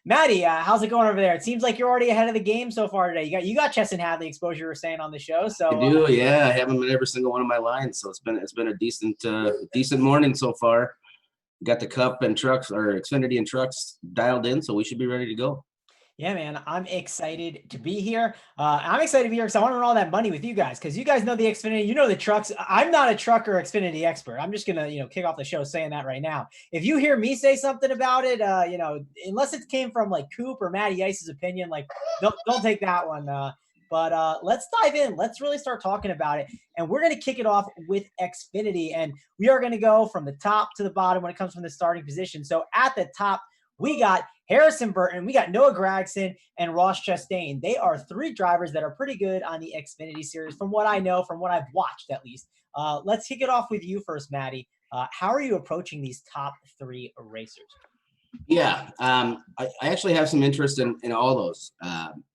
Matty, how's it going over there? It seems like you're already ahead of the game so far today. You got Chess and Hadley exposure you were saying on the show. So I do, yeah. I haven't been every single one of my lines, so it's been a decent morning so far. Got the Cup and Trucks or Xfinity and Trucks dialed in, so we should be ready to go. yeah, man, I'm excited to be here. I'm excited to be here because I want to earn all that money with you guys because you guys know the Xfinity, you know the trucks. I'm not a truck or Xfinity expert. I'm just gonna kick off the show saying that right now. If you hear me say something about it, unless it came from like Coop or Matty Ice's opinion, like don't take that one. But let's dive in. Let's really start talking about it. And we're going to kick it off with Xfinity. And we are going to go from the top to the bottom when it comes from the starting position. So at the top, we got Harrison Burton, we got Noah Gragson, and Ross Chastain. They are three drivers that are pretty good on the Xfinity series, from what I know, from what I've watched at least. Let's kick it off with you first, Matty. How are you approaching these top three racers? Yeah, I actually have some interest in all those.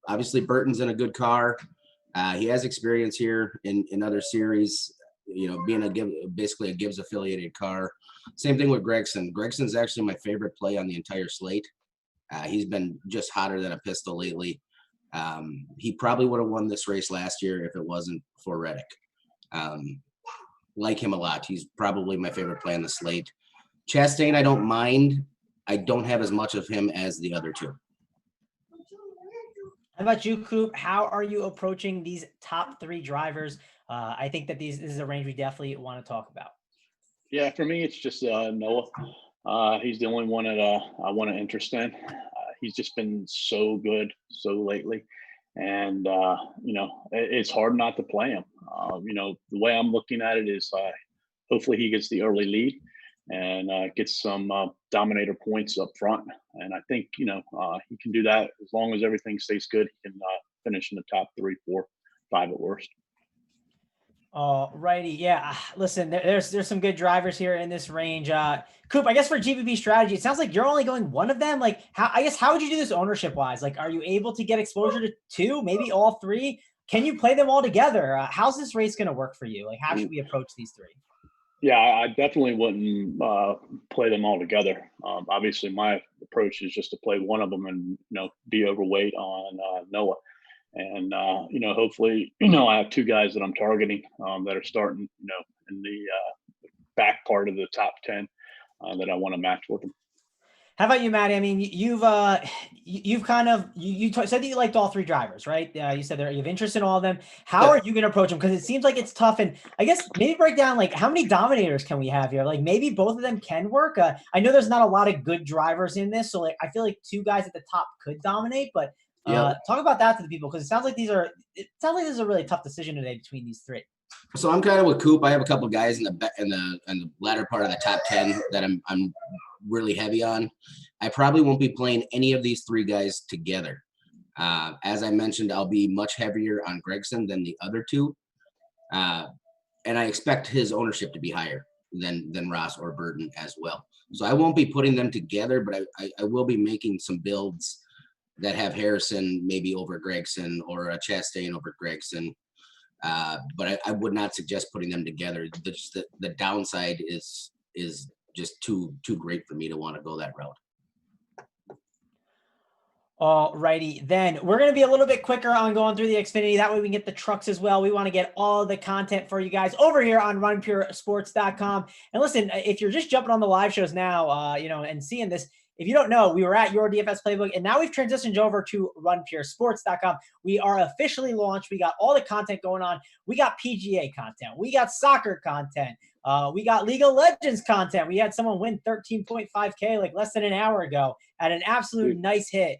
Obviously, Burton's in a good car. He has experience here in other series, being basically a Gibbs affiliated car. Same thing with Gragson. Gregson's actually my favorite play on the entire slate. He's been just hotter than a pistol lately. He probably would have won this race last year if it wasn't for Reddick. Like him a lot. He's probably my favorite play on the slate. Chastain, I don't mind. I don't have as much of him as the other two. How about you, Coop? How are you approaching these top three drivers? I think that this is a range we definitely want to talk about. Yeah, for me, it's just Noah. He's the only one that I want to interest in. He's just been so good so lately. And, it's hard not to play him. The way I'm looking at it is hopefully he gets the early lead and gets some dominator points up front. And I think, he can do that as long as everything stays good. He can finish in the top 3, 4, 5 at worst. Righty. Yeah. Listen, there's some good drivers here in this range. Coop, I guess for GPP strategy, it sounds like you're only going one of them. Like how would you do this ownership wise? Like, are you able to get exposure to two, maybe all three? Can you play them all together? How's this race going to work for you? Like, how should we approach these three? Yeah, I definitely wouldn't play them all together. Obviously, my approach is just to play one of them and, be overweight on Noah. And, hopefully, I have two guys that I'm targeting that are starting, in the back part of the top 10 that I want to match with them. How about you, Matty? I mean, you've kind of said that you liked all three drivers, right? You said you have interest in all of them. How are you going to approach them? Because it seems like it's tough. And I guess maybe break down like how many dominators can we have here? Like maybe both of them can work. I know there's not a lot of good drivers in this, so like I feel like two guys at the top could dominate. But talk about that to the people because it sounds like this is a really tough decision today between these three. So I'm kind of with Coop. I have a couple guys in the latter part of the top 10 that I'm really heavy on. I probably won't be playing any of these three guys together. As I mentioned, I'll be much heavier on Gragson than the other two. And I expect his ownership to be higher. than Ross or Burton as well. So I won't be putting them together, but I will be making some builds that have Harrison maybe over Gregson or Chastain over Gregson. But I would not suggest putting them together. The downside is just too great for me to want to go that route. All righty, then we're going to be a little bit quicker on going through the Xfinity. That way we can get the trucks as well. We want to get all the content for you guys over here on runpuresports.com. And listen, if you're just jumping on the live shows now, and seeing this, if you don't know, we were at Your DFS Playbook, and now we've transitioned over to runpuresports.com. We are officially launched. We got all the content going on. We got PGA content. We got soccer content. We got League of Legends content. We had someone win 13.5K like less than an hour ago at an absolute nice hit.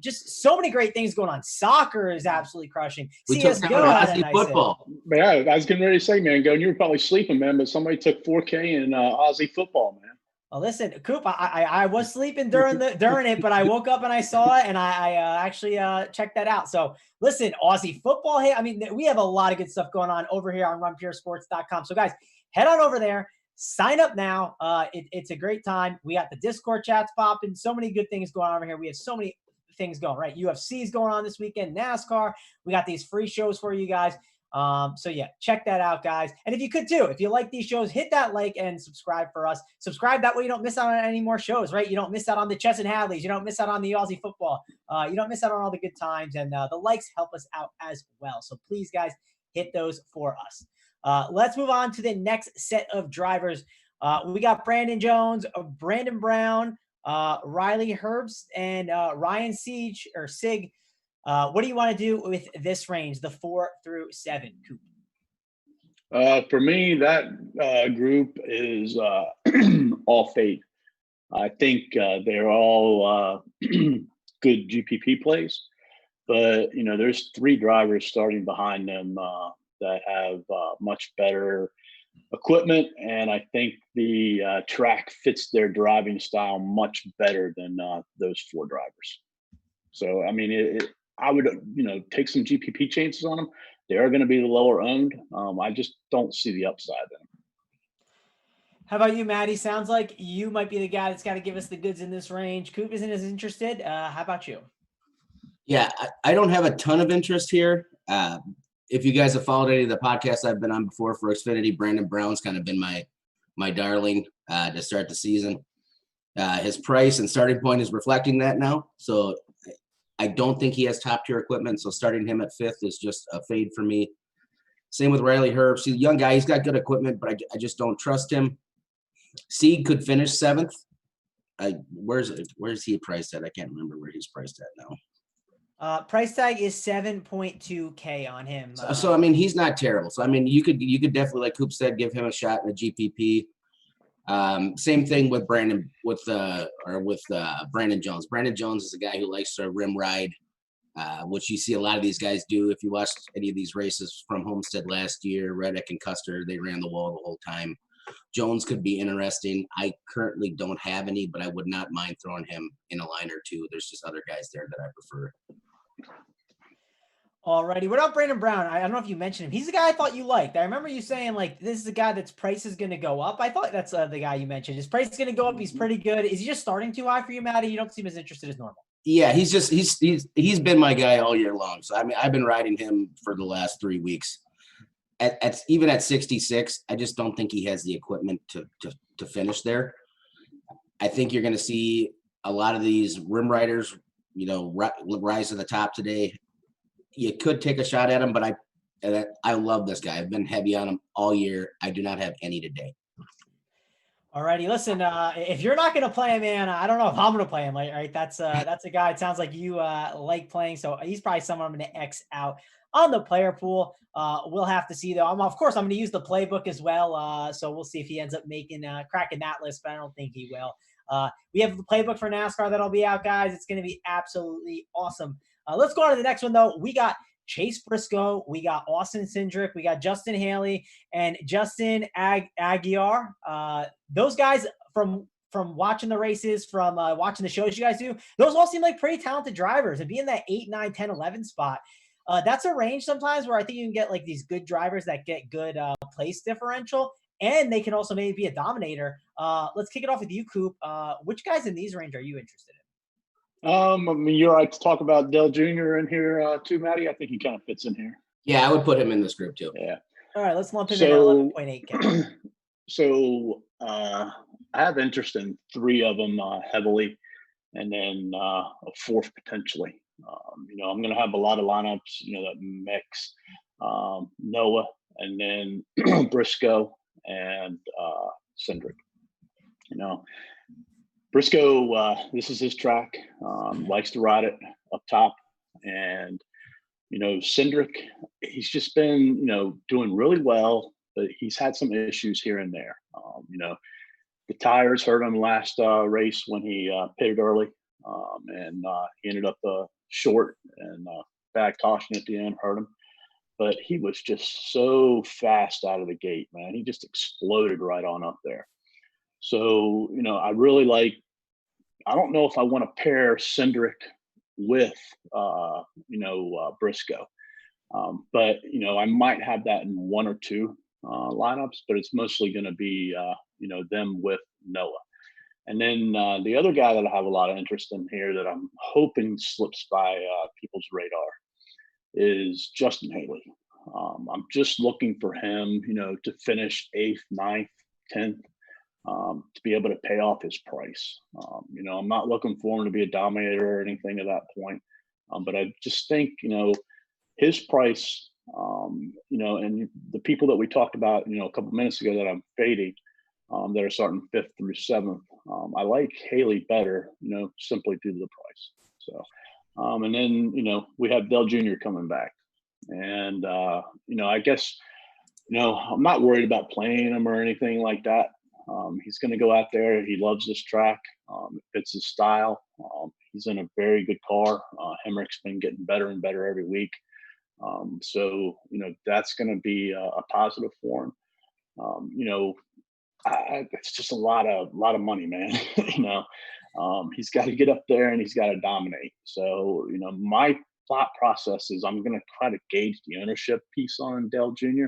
Just so many great things going on. Soccer is absolutely crushing. We took CSGO down had a Aussie nice football. hit. Yeah, I was getting ready to say, man, you were probably sleeping, man, but somebody took 4K in Aussie football, man. Well, listen, Coop, I was sleeping during it, but I woke up and I saw it, and I actually checked that out. So listen, Aussie football. Hey, I mean, we have a lot of good stuff going on over here on runpuresports.com. So guys, head on over there. Sign up now. It's a great time. We got the Discord chats popping. So many good things going on over here. We have so many things going, right? UFC is going on this weekend. NASCAR. We got these free shows for you guys. So yeah, check that out, guys. And if you could too, if you like these shows, hit that like and subscribe for us. Subscribe, that way you don't miss out on any more shows, right? You don't miss out on the Chess and Hadleys. You don't miss out on the Aussie football. You don't miss out on all the good times, and the likes help us out as well. So please, guys, hit those for us. Let's move on to the next set of drivers. We got Brandon Jones, Brandon Brown, Riley Herbst, and Ryan Sig. What do you want to do with this range, the 4 through 7, Coop? For me, that group is all fade. I think they're all good GPP plays, but there's 3 drivers starting behind them that have much better equipment, and I think the track fits their driving style much better than those 4 drivers. So I mean, I would take some GPP chances on them. They are going to be the lower owned. I just don't see the upside in them. How about you, Matty? Sounds like you might be the guy that's got to give us the goods in this range. Coop isn't as interested. How about you? Yeah, I don't have a ton of interest here. If you guys have followed any of the podcasts I've been on before for Xfinity, Brandon Brown's kind of been my darling to start the season. His price and starting point is reflecting that now. So I don't think he has top tier equipment. So starting him at 5th is just a fade for me. Same with Riley Herbst. He's a young guy. He's got good equipment, but I just don't trust him. Sieg could finish 7th. Where's he priced at? I can't remember where he's priced at now. Price tag is 7.2K on him. So I mean, he's not terrible. So I mean, you could definitely, like Coop said, give him a shot in the GPP. Same thing with Brandon Jones. Brandon Jones is a guy who likes to rim ride, which you see a lot of these guys do. If you watched any of these races from Homestead last year, Reddick and Custer, they ran the wall the whole time. Jones could be interesting. I currently don't have any, but I would not mind throwing him in a line or two. There's just other guys there that I prefer. Alrighty. What about Brandon Brown? I don't know if you mentioned him. He's the guy I thought you liked. I remember you saying, like, this is the guy that's price is going to go up. I thought that's the guy you mentioned. His price is going to go up. He's pretty good. Is he just starting too high for you, Matty? You don't seem as interested as normal. Yeah, he's been my guy all year long. So I mean, I've been riding him for the last 3 weeks. Even at 66, I just don't think he has the equipment to finish there. I think you're going to see a lot of these rim riders, rise to the top today. You could take a shot at him, but I love this guy. I've been heavy on him all year. I do not have any today. Alrighty, listen. If you're not going to play him, man, I don't know if I'm going to play him. Right? That's a guy. It sounds like you like playing, so he's probably someone I'm going to X out on the player pool. We'll have to see though. Of course, I'm going to use the playbook as well. So we'll see if he ends up cracking that list, but I don't think he will. We have the playbook for NASCAR that'll be out, guys. It's going to be absolutely awesome. Let's go on to the next one, though. We got Chase Briscoe. We got Austin Cindric. We got Justin Haley and Justin Aguiar. Those guys from watching the races, from watching the shows you guys do, those all seem like pretty talented drivers. And being that 8, 9, 10, 11 spot, that's a range sometimes where I think you can get like these good drivers that get good place differential. and they can also maybe be a dominator. Let's kick it off with you, Coop. Which guys in these range are you interested in? I mean, you're right to talk about Dale Jr. in here too, Matty. I think he kind of fits in here. Yeah, I would put him in this group too. Yeah. All right, let's lump him in at 11.8K. So I have interest in three of them heavily, and then a fourth potentially. I'm going to have a lot of lineups, that mix Noah and then Briscoe and Cindric. Briscoe, this is his track. Likes to ride it up top, and Cindric, he's just been doing really well, but he's had some issues here and there. The tires hurt him last race when he pitted early, and he ended up short, and bad caution at the end hurt him. But he was just so fast out of the gate, man. He just exploded right on up there. So, I really I don't know if I want to pair Cindric with, Briscoe. But, I might have that in one or two lineups, but it's mostly going to be, them with Noah. And then the other guy that I have a lot of interest in here that I'm hoping slips by people's radar is Justin Haley. I'm just looking for him, to finish 8th, 9th, 10th, to be able to pay off his price. I'm not looking for him to be a dominator or anything at that point. But I just think, his price, and the people that we talked about, a couple minutes ago that I'm fading, that are starting 5th through 7th. I like Haley better, simply due to the price. So, and then, we have Dale Jr. coming back. And, I guess, I'm not worried about playing him or anything like that. He's going to go out there. He loves this track. It fits his style. He's in a very good car. Hemrick's been getting better and better every week. So, that's going to be a positive for him. It's just a lot of money, man. He's got to get up there and he's got to dominate. So, my thought process is I'm going to try to gauge the ownership piece on Dale Jr.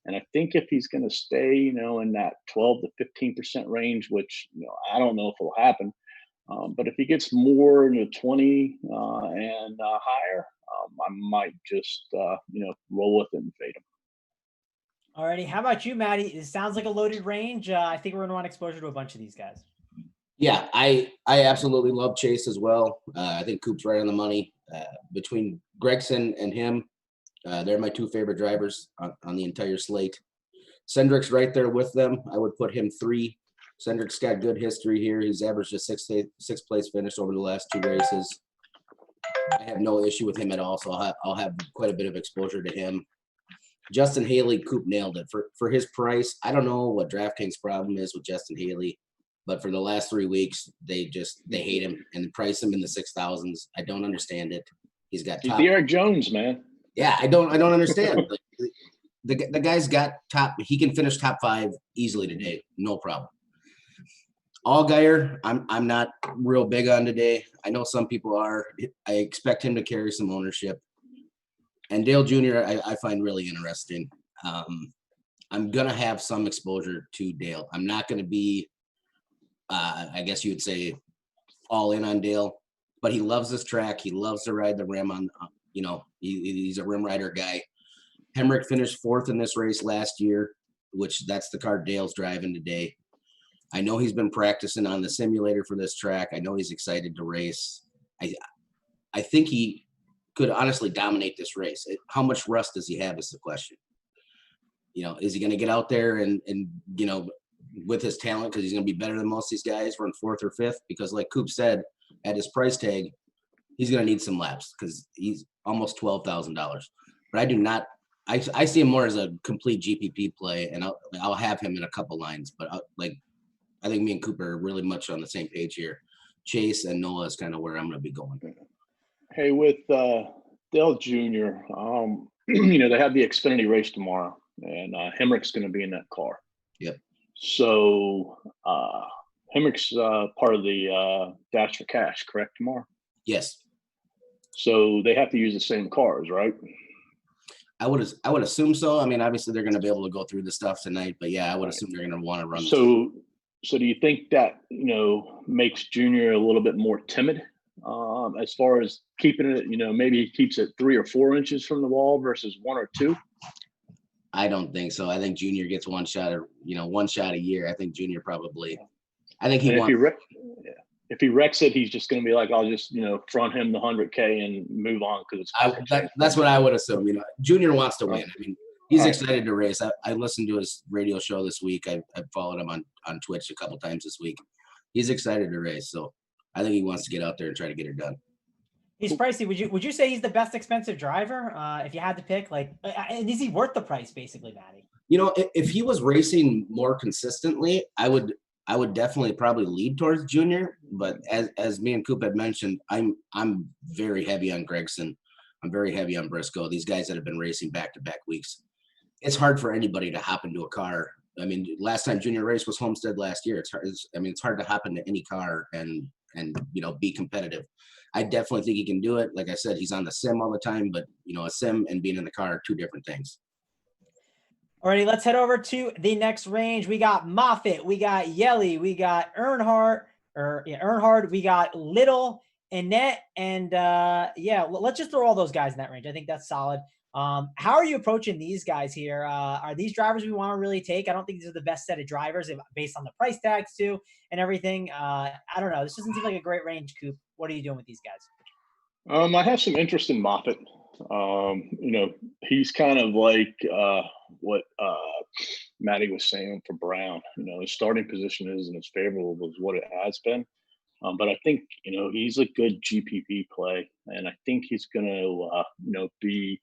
And I think if he's going to stay, in that 12 to 15% range, which, I don't know if it'll happen. But if he gets more in the 20 and higher, I might just, roll with it and fade him. Alrighty, how about you, Matty? It sounds like a loaded range. I think we're going to want exposure to a bunch of these guys. Yeah, I absolutely love Chase as well. I think Coop's right on the money. Between Gregson and him, they're my two favorite drivers on the entire slate. Cindric's right there with them. I would put him 3. Cindric's got good history here. He's averaged a sixth place finish over the last 2 races. I have no issue with him at all, so I'll have quite a bit of exposure to him. Justin Haley, Coop nailed it. For his price, I don't know what DraftKings' problem is with Justin Haley, but for the last 3 weeks, they hate him and price him in the 6,000s. I don't understand it. He's got top. He's the Eric Jones, man. Yeah, I don't understand. The guy's got top. He can finish top 5 easily today, no problem. Allgaier, I'm not real big on today. I know some people are. I expect him to carry some ownership. And Dale Jr., I find really interesting. I'm going to have some exposure to Dale. I'm not going to be, I guess you would say, all in on Dale. But he loves this track. He loves to ride the rim on, he's a rim rider guy. Hemrick finished 4th in this race last year, which that's the car Dale's driving today. I know he's been practicing on the simulator for this track. I know he's excited to race. I think he could honestly dominate this race. How much rust does he have is the question. Is he going to get out there and with his talent, because he's going to be better than most of these guys, run 4th or 5th? Because like Coop said, at his price tag, he's going to need some laps because he's almost $12,000. But I do not. I see him more as a complete GPP play, and I'll have him in a couple lines. But I think me and Cooper are really much on the same page here. Chase and Noah is kind of where I'm going to be going. Hey, with Dale Jr., they have the Xfinity race tomorrow, and Hemrick's going to be in that car. Yep. So Hemrick's part of the Dash for Cash, correct, tomorrow? Yes. So they have to use the same cars, right? I would assume so. I mean, obviously they're going to be able to go through the stuff tonight, but yeah, I would Right. assume they're going to want to run. So do you think that, makes Junior a little bit more timid as far as keeping it, maybe he keeps it 3 or 4 inches from the wall versus 1 or 2? I don't think so. I think Junior gets one shot a year. I think Junior probably, I think he And wants. if he wrecks it, he's just going to be like, I'll just, front him the 100K and move on because it's. That's what I would assume. Junior wants to win. Right. I mean, he's Right. excited to race. I listened to his radio show this week. I followed him on Twitch a couple times this week. He's excited to race. So I think he wants to get out there and try to get it done. He's pricey. Would you say he's the best expensive driver? If you had to pick, and is he worth the price, basically, Matty? If he was racing more consistently, I would definitely probably lead towards Junior. But as me and Coop had mentioned, I'm very heavy on Gregson. I'm very heavy on Briscoe. These guys that have been racing back-to-back weeks. It's hard for anybody to hop into a car. I mean, last time Junior raced was Homestead last year. It's hard to hop into any car and be competitive. I definitely think he can do it. Like I said, he's on the sim all the time, but a sim and being in the car are two different things. Alrighty, let's head over to the next range. We got Moffitt, we got Yelly, we got Earnhardt, we got Little, Annette, and let's just throw all those guys in that range. I think that's solid. How are you approaching these guys here? Are these drivers we want to really take? I don't think these are the best set of drivers based on the price tags too and everything. I don't know. This doesn't seem like a great range, Coop. What are you doing with these guys? I have some interest in Moffitt. He's kind of like what Matty was saying for Brown. His starting position isn't as favorable as what it has been. But I think, he's a good GPP play. And I think he's going to, be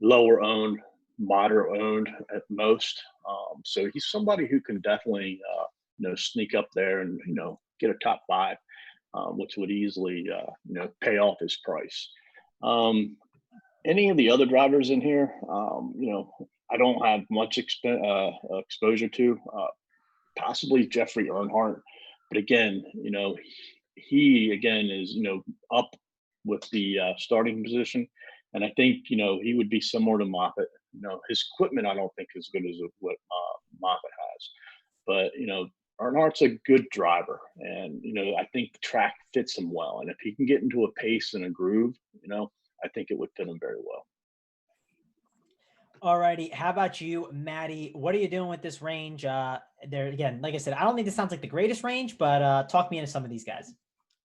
lower owned, moderate owned at most. So he's somebody who can definitely, sneak up there and, get a top 5. Which would easily, pay off his price. Any of the other drivers in here, I don't have much exposure to. Possibly Jeffrey Earnhardt, but again, he again is up with the starting position, and I think he would be similar to Moffitt. His equipment I don't think is good as what Moffitt has, but Earnhardt's a good driver, and I think the track fits him well. And if he can get into a pace and a groove, I think it would fit him very well. All righty. How about you, Matty? What are you doing with this range? There again, like I said, I don't think this sounds like the greatest range, but talk me into some of these guys.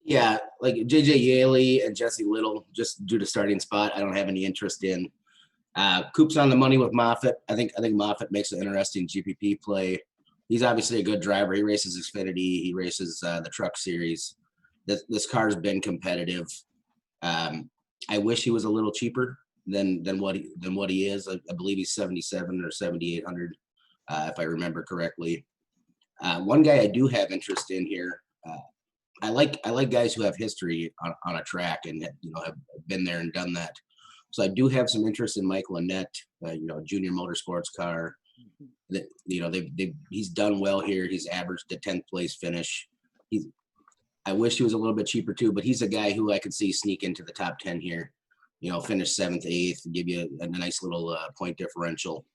Yeah, like JJ Yaley and Jesse Little, just due to starting spot, I don't have any interest in. Coop's on the money with Moffitt. I think Moffitt makes an interesting GPP play. He's obviously a good driver. He races Xfinity. He races the Truck Series. This car's been competitive. I wish he was a little cheaper than what he is. I believe he's 7,700 or 7,800, if I remember correctly. One guy I do have interest in here. I like guys who have history on a track and have been there and done that. So I do have some interest in Michael Annette, junior motorsports car. He's done well here. He's averaged a 10th place finish. I wish he was a little bit cheaper too, but he's a guy who I could see sneak into the top 10 here. Finish 7th, 8th, give you a nice little point differential.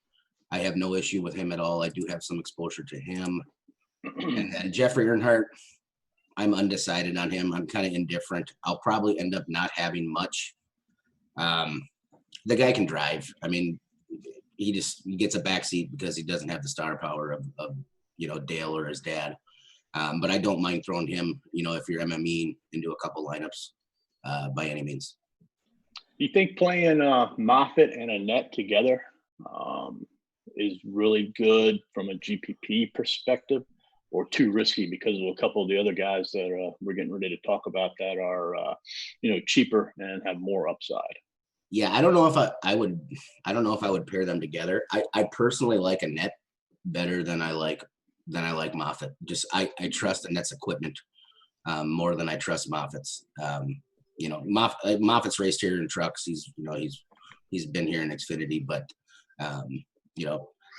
I have no issue with him at all. I do have some exposure to him. And then Jeffrey Earnhardt, I'm undecided on him. I'm kind of indifferent. I'll probably end up not having much. The guy can drive. I mean, he gets a backseat because he doesn't have the star power of Dale or his dad. But I don't mind throwing him, if you're MME into a couple lineups by any means. You think playing Moffitt and Annette together is really good from a GPP perspective, or too risky because of a couple of the other guys that we're getting ready to talk about that are, cheaper and have more upside? Yeah, I don't know if I would pair them together. I personally like Annette better than I like Moffitt. Just I trust Annette's equipment more than I trust Moffitt's. Moffitt's raced here in trucks. He's been here in Xfinity, but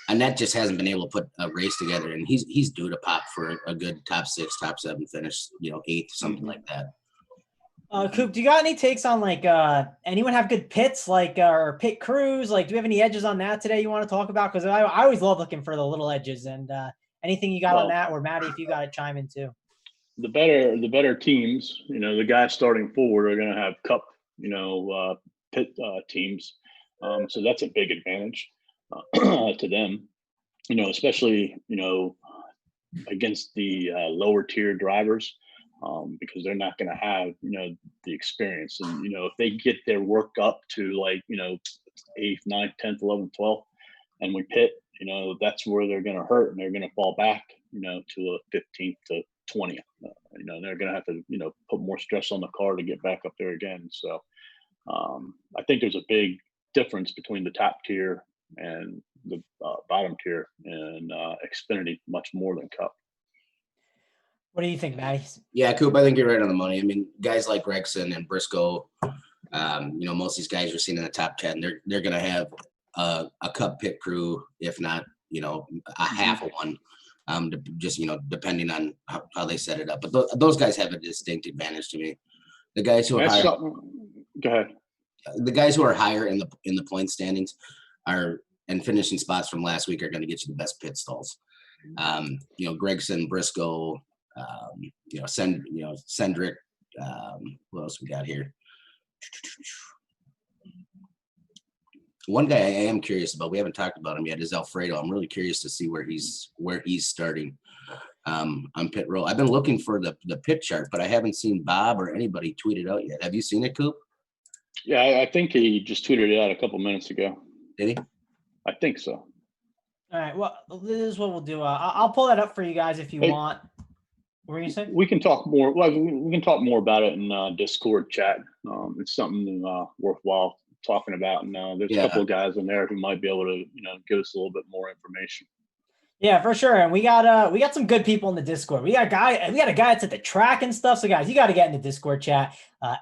Annette just hasn't been able to put a race together, and he's due to pop for a good top 6, top 7 finish, 8th, something like that. Coop, do you got any takes on like anyone have good pits like or pit crews? Like, do we have any edges on that today you want to talk about? Because I always love looking for the little edges and anything you got on Well, that, or Matty, if you got to chime in too. the better teams, the guys starting forward are going to have cup, pit teams. So that's a big advantage to them, especially, against the lower tier drivers, because they're not going to have, the experience. And, if they get their work up to like, 8th, 9th, 10th, 11th, 12th, and we pit, that's where they're going to hurt and they're going to fall back, to a 15th to 20th. They're going to have to, put more stress on the car to get back up there again. So I think there's a big difference between the top tier and the bottom tier and Xfinity, much more than Cup. What do you think, Matty? Yeah, Coop, I think you're right on the money. I mean, guys like Gregson and Briscoe, most of these guys you're seeing in the top 10, they're going to have a Cup pit crew, if not, a half of one, just, depending on how they set it up. But those guys have a distinct advantage to me. The guys who are higher, Go ahead. The guys who are higher in the point standings and finishing spots from last week are going to get you the best pit stalls. Gregson, Briscoe, Cendric. What else we got here? One guy I am curious about, we haven't talked about him yet, is Alfredo. I'm really curious to see where he's starting on pit row. I've been looking for the pit chart, but I haven't seen Bob or anybody tweet it out yet. Have you seen it, Coop? Yeah, I think he just tweeted it out a couple minutes ago. Did he? I think so. All right. Well, this is what we'll do. I'll pull that up for you guys if you want. What were you saying? We can talk more. Well, we can talk more about it in Discord chat. It's something worthwhile talking about. And there's a couple of guys in there who might be able to, give us a little bit more information. Yeah, for sure. And we got some good people in the Discord. We got a guy that's at the track and stuff. So guys, you got to get in the Discord chat.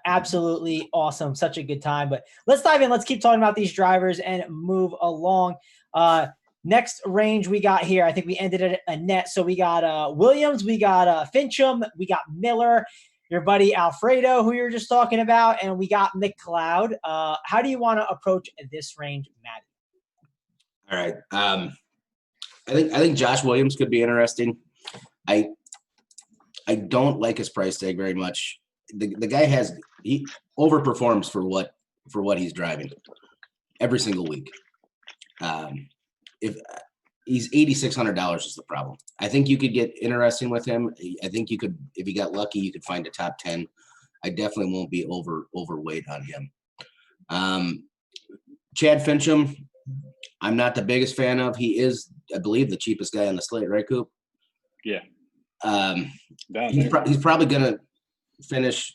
Absolutely awesome. Such a good time. But let's dive in. Let's keep talking about these drivers and move along. Next range we got here, I think we ended at a net. So we got Williams, we got Fincham, we got Miller, your buddy Alfredo, who you were just talking about, and we got McLeod. How do you want to approach this range, Matty? All right. I think Josh Williams could be interesting. I don't like his price tag very much. The guy he overperforms for what he's driving every single week. If he's $8,600 is the problem. I think you could get interesting with him. I think you could, if you got lucky, you could find a top 10. I definitely won't be overweight on him. Chad Fincham, I'm not the biggest fan of. He is, I believe, the cheapest guy on the slate, right, Coop? Yeah. He's probably going to finish,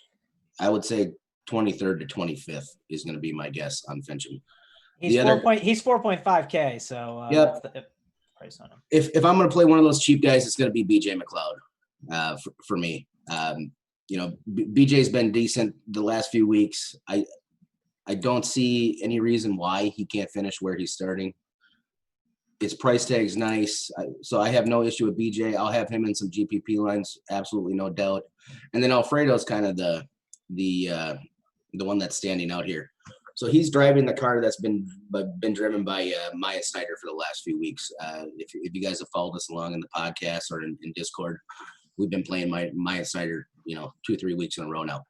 I would say, 23rd to 25th is going to be my guess on Fincham. He's 4.5K, so yep. That's the price on him. If I'm going to play one of those cheap guys, it's going to be BJ McLeod for me. BJ's been decent the last few weeks. I don't see any reason why he can't finish where he's starting. His price tag's nice, so I have no issue with BJ. I'll have him in some GPP lines, absolutely no doubt. And then Alfredo's kind of the one that's standing out here. So he's driving the car that's been driven by Maya Snyder for the last few weeks. If you guys have followed us along in the podcast or in Discord, we've been playing Maya Snyder, 2-3 weeks in a row now.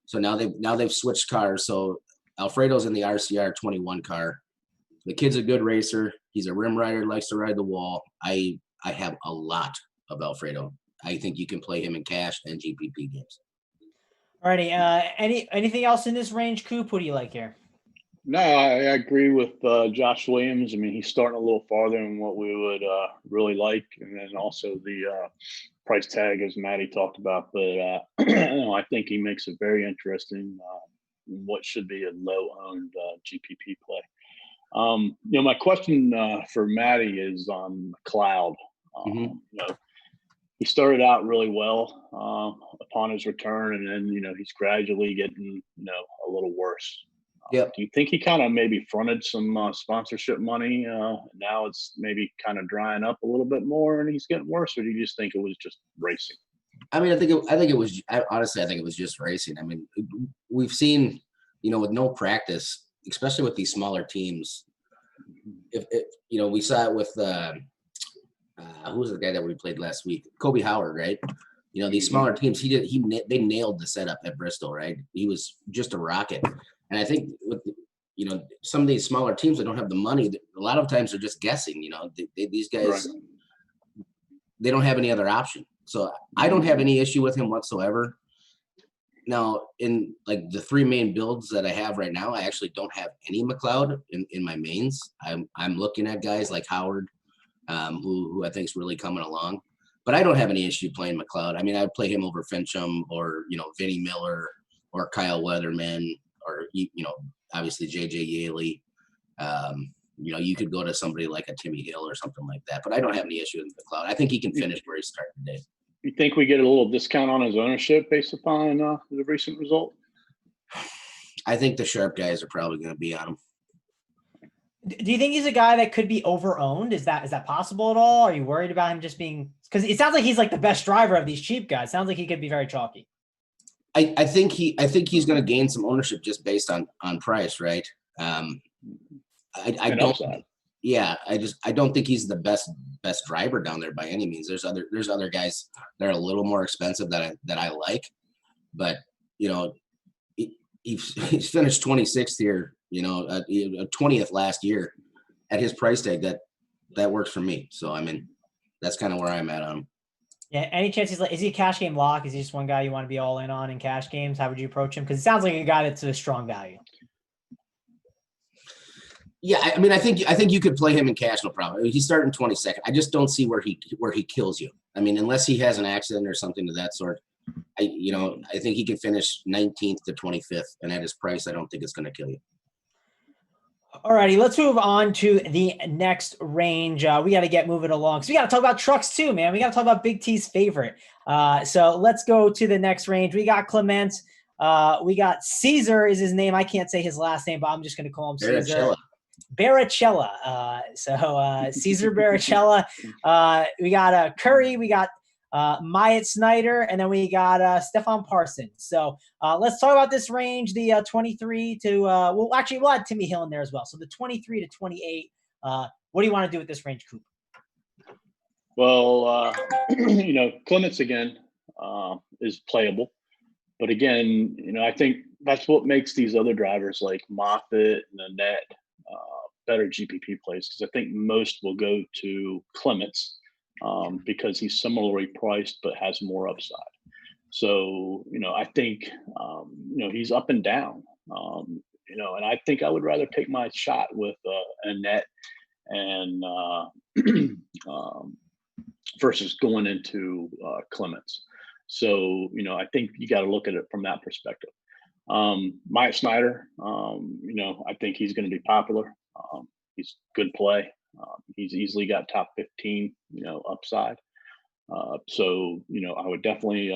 So now they've switched cars. So Alfredo's in the RCR 21 car. The kid's a good racer. He's a rim rider, likes to ride the wall. I have a lot of Alfredo. I think you can play him in cash and GPP games. Alrighty. Anything else in this range, Coop? What do you like here? No, I agree with Josh Williams. I mean, he's starting a little farther than what we would really like. And then also the price tag, as Matty talked about. But I think he makes it very interesting, what should be a low-owned GPP play. My question for Matty is on McLeod. He started out really well upon his return, and then, he's gradually getting, a little worse. Yep. Do you think he kind of maybe fronted some sponsorship money? Now it's maybe kind of drying up a little bit more and he's getting worse, or do you just think it was just racing? I mean, honestly, I think it was just racing. I mean, we've seen, with no practice, especially with these smaller teams. If we saw it with who was the guy that we played last week? Kobe Howard, right? These smaller teams, they nailed the setup at Bristol, right? He was just a rocket. And I think with some of these smaller teams that don't have the money, a lot of times they're just guessing. These guys, Right. they don't have any other option. So I don't have any issue with him whatsoever. Now, in like the three main builds that I have right now, I actually don't have any McLeod in my mains. I'm looking at guys like Howard, who I think is really coming along. But I don't have any issue playing McLeod. I mean, I'd play him over Fincham or Vinnie Miller or Kyle Weatherman or obviously JJ Yaley. You could go to somebody like a Timmy Hill or something like that. But I don't have any issue with McLeod. I think he can finish where he started today. You think we get a little discount on his ownership based upon the recent result? I think the sharp guys are probably going to be on him. Do you think he's a guy that could be over-owned? Is that possible at all? Are you worried about him just being – because it sounds like he's like the best driver of these cheap guys. Sounds like he could be very chalky. I think he's going to gain some ownership just based on price, right? I don't – yeah, I don't think he's the best driver down there by any means. There's other guys that are a little more expensive that I like, but he's finished 26th here, 20th last year at his price tag. That works for me. So I mean, that's kind of where I'm at on him. Yeah. Any chance is he a cash game lock? Is he just one guy you want to be all in on in cash games? How would you approach him? Because it sounds like a guy that's a strong value. Yeah, I mean, I think you could play him in cash, no problem. He's starting 22nd. I just don't see where he kills you. I mean, unless he has an accident or something of that sort. I think he can finish 19th to 25th, and at his price, I don't think it's going to kill you. All righty, let's move on to the next range. We got to get moving along. So we got to talk about trucks too, man. We got to talk about Big T's favorite. So let's go to the next range. We got Clement. We got Caesar is his name. I can't say his last name, but I'm just going to call him Caesar. Barricella. Caesar Barricella. We got Curry. We got Myatt Snyder, and then we got Stefan Parsons. So let's talk about this range, the 23 to we'll add Timmy Hill in there as well. So the 23 to 28. What do you want to do with this range, Coop? Well, Clements again is playable, but again, I think that's what makes these other drivers like Moffitt and Annette better GPP plays, because I think most will go to Clements because he's similarly priced but has more upside. So, I think, he's up and down, and I think I would rather take my shot with Annette and versus going into Clements. So, I think you got to look at it from that perspective. Myatt Snyder, I think he's going to be popular. He's good play. He's easily got top 15, upside. So, I would definitely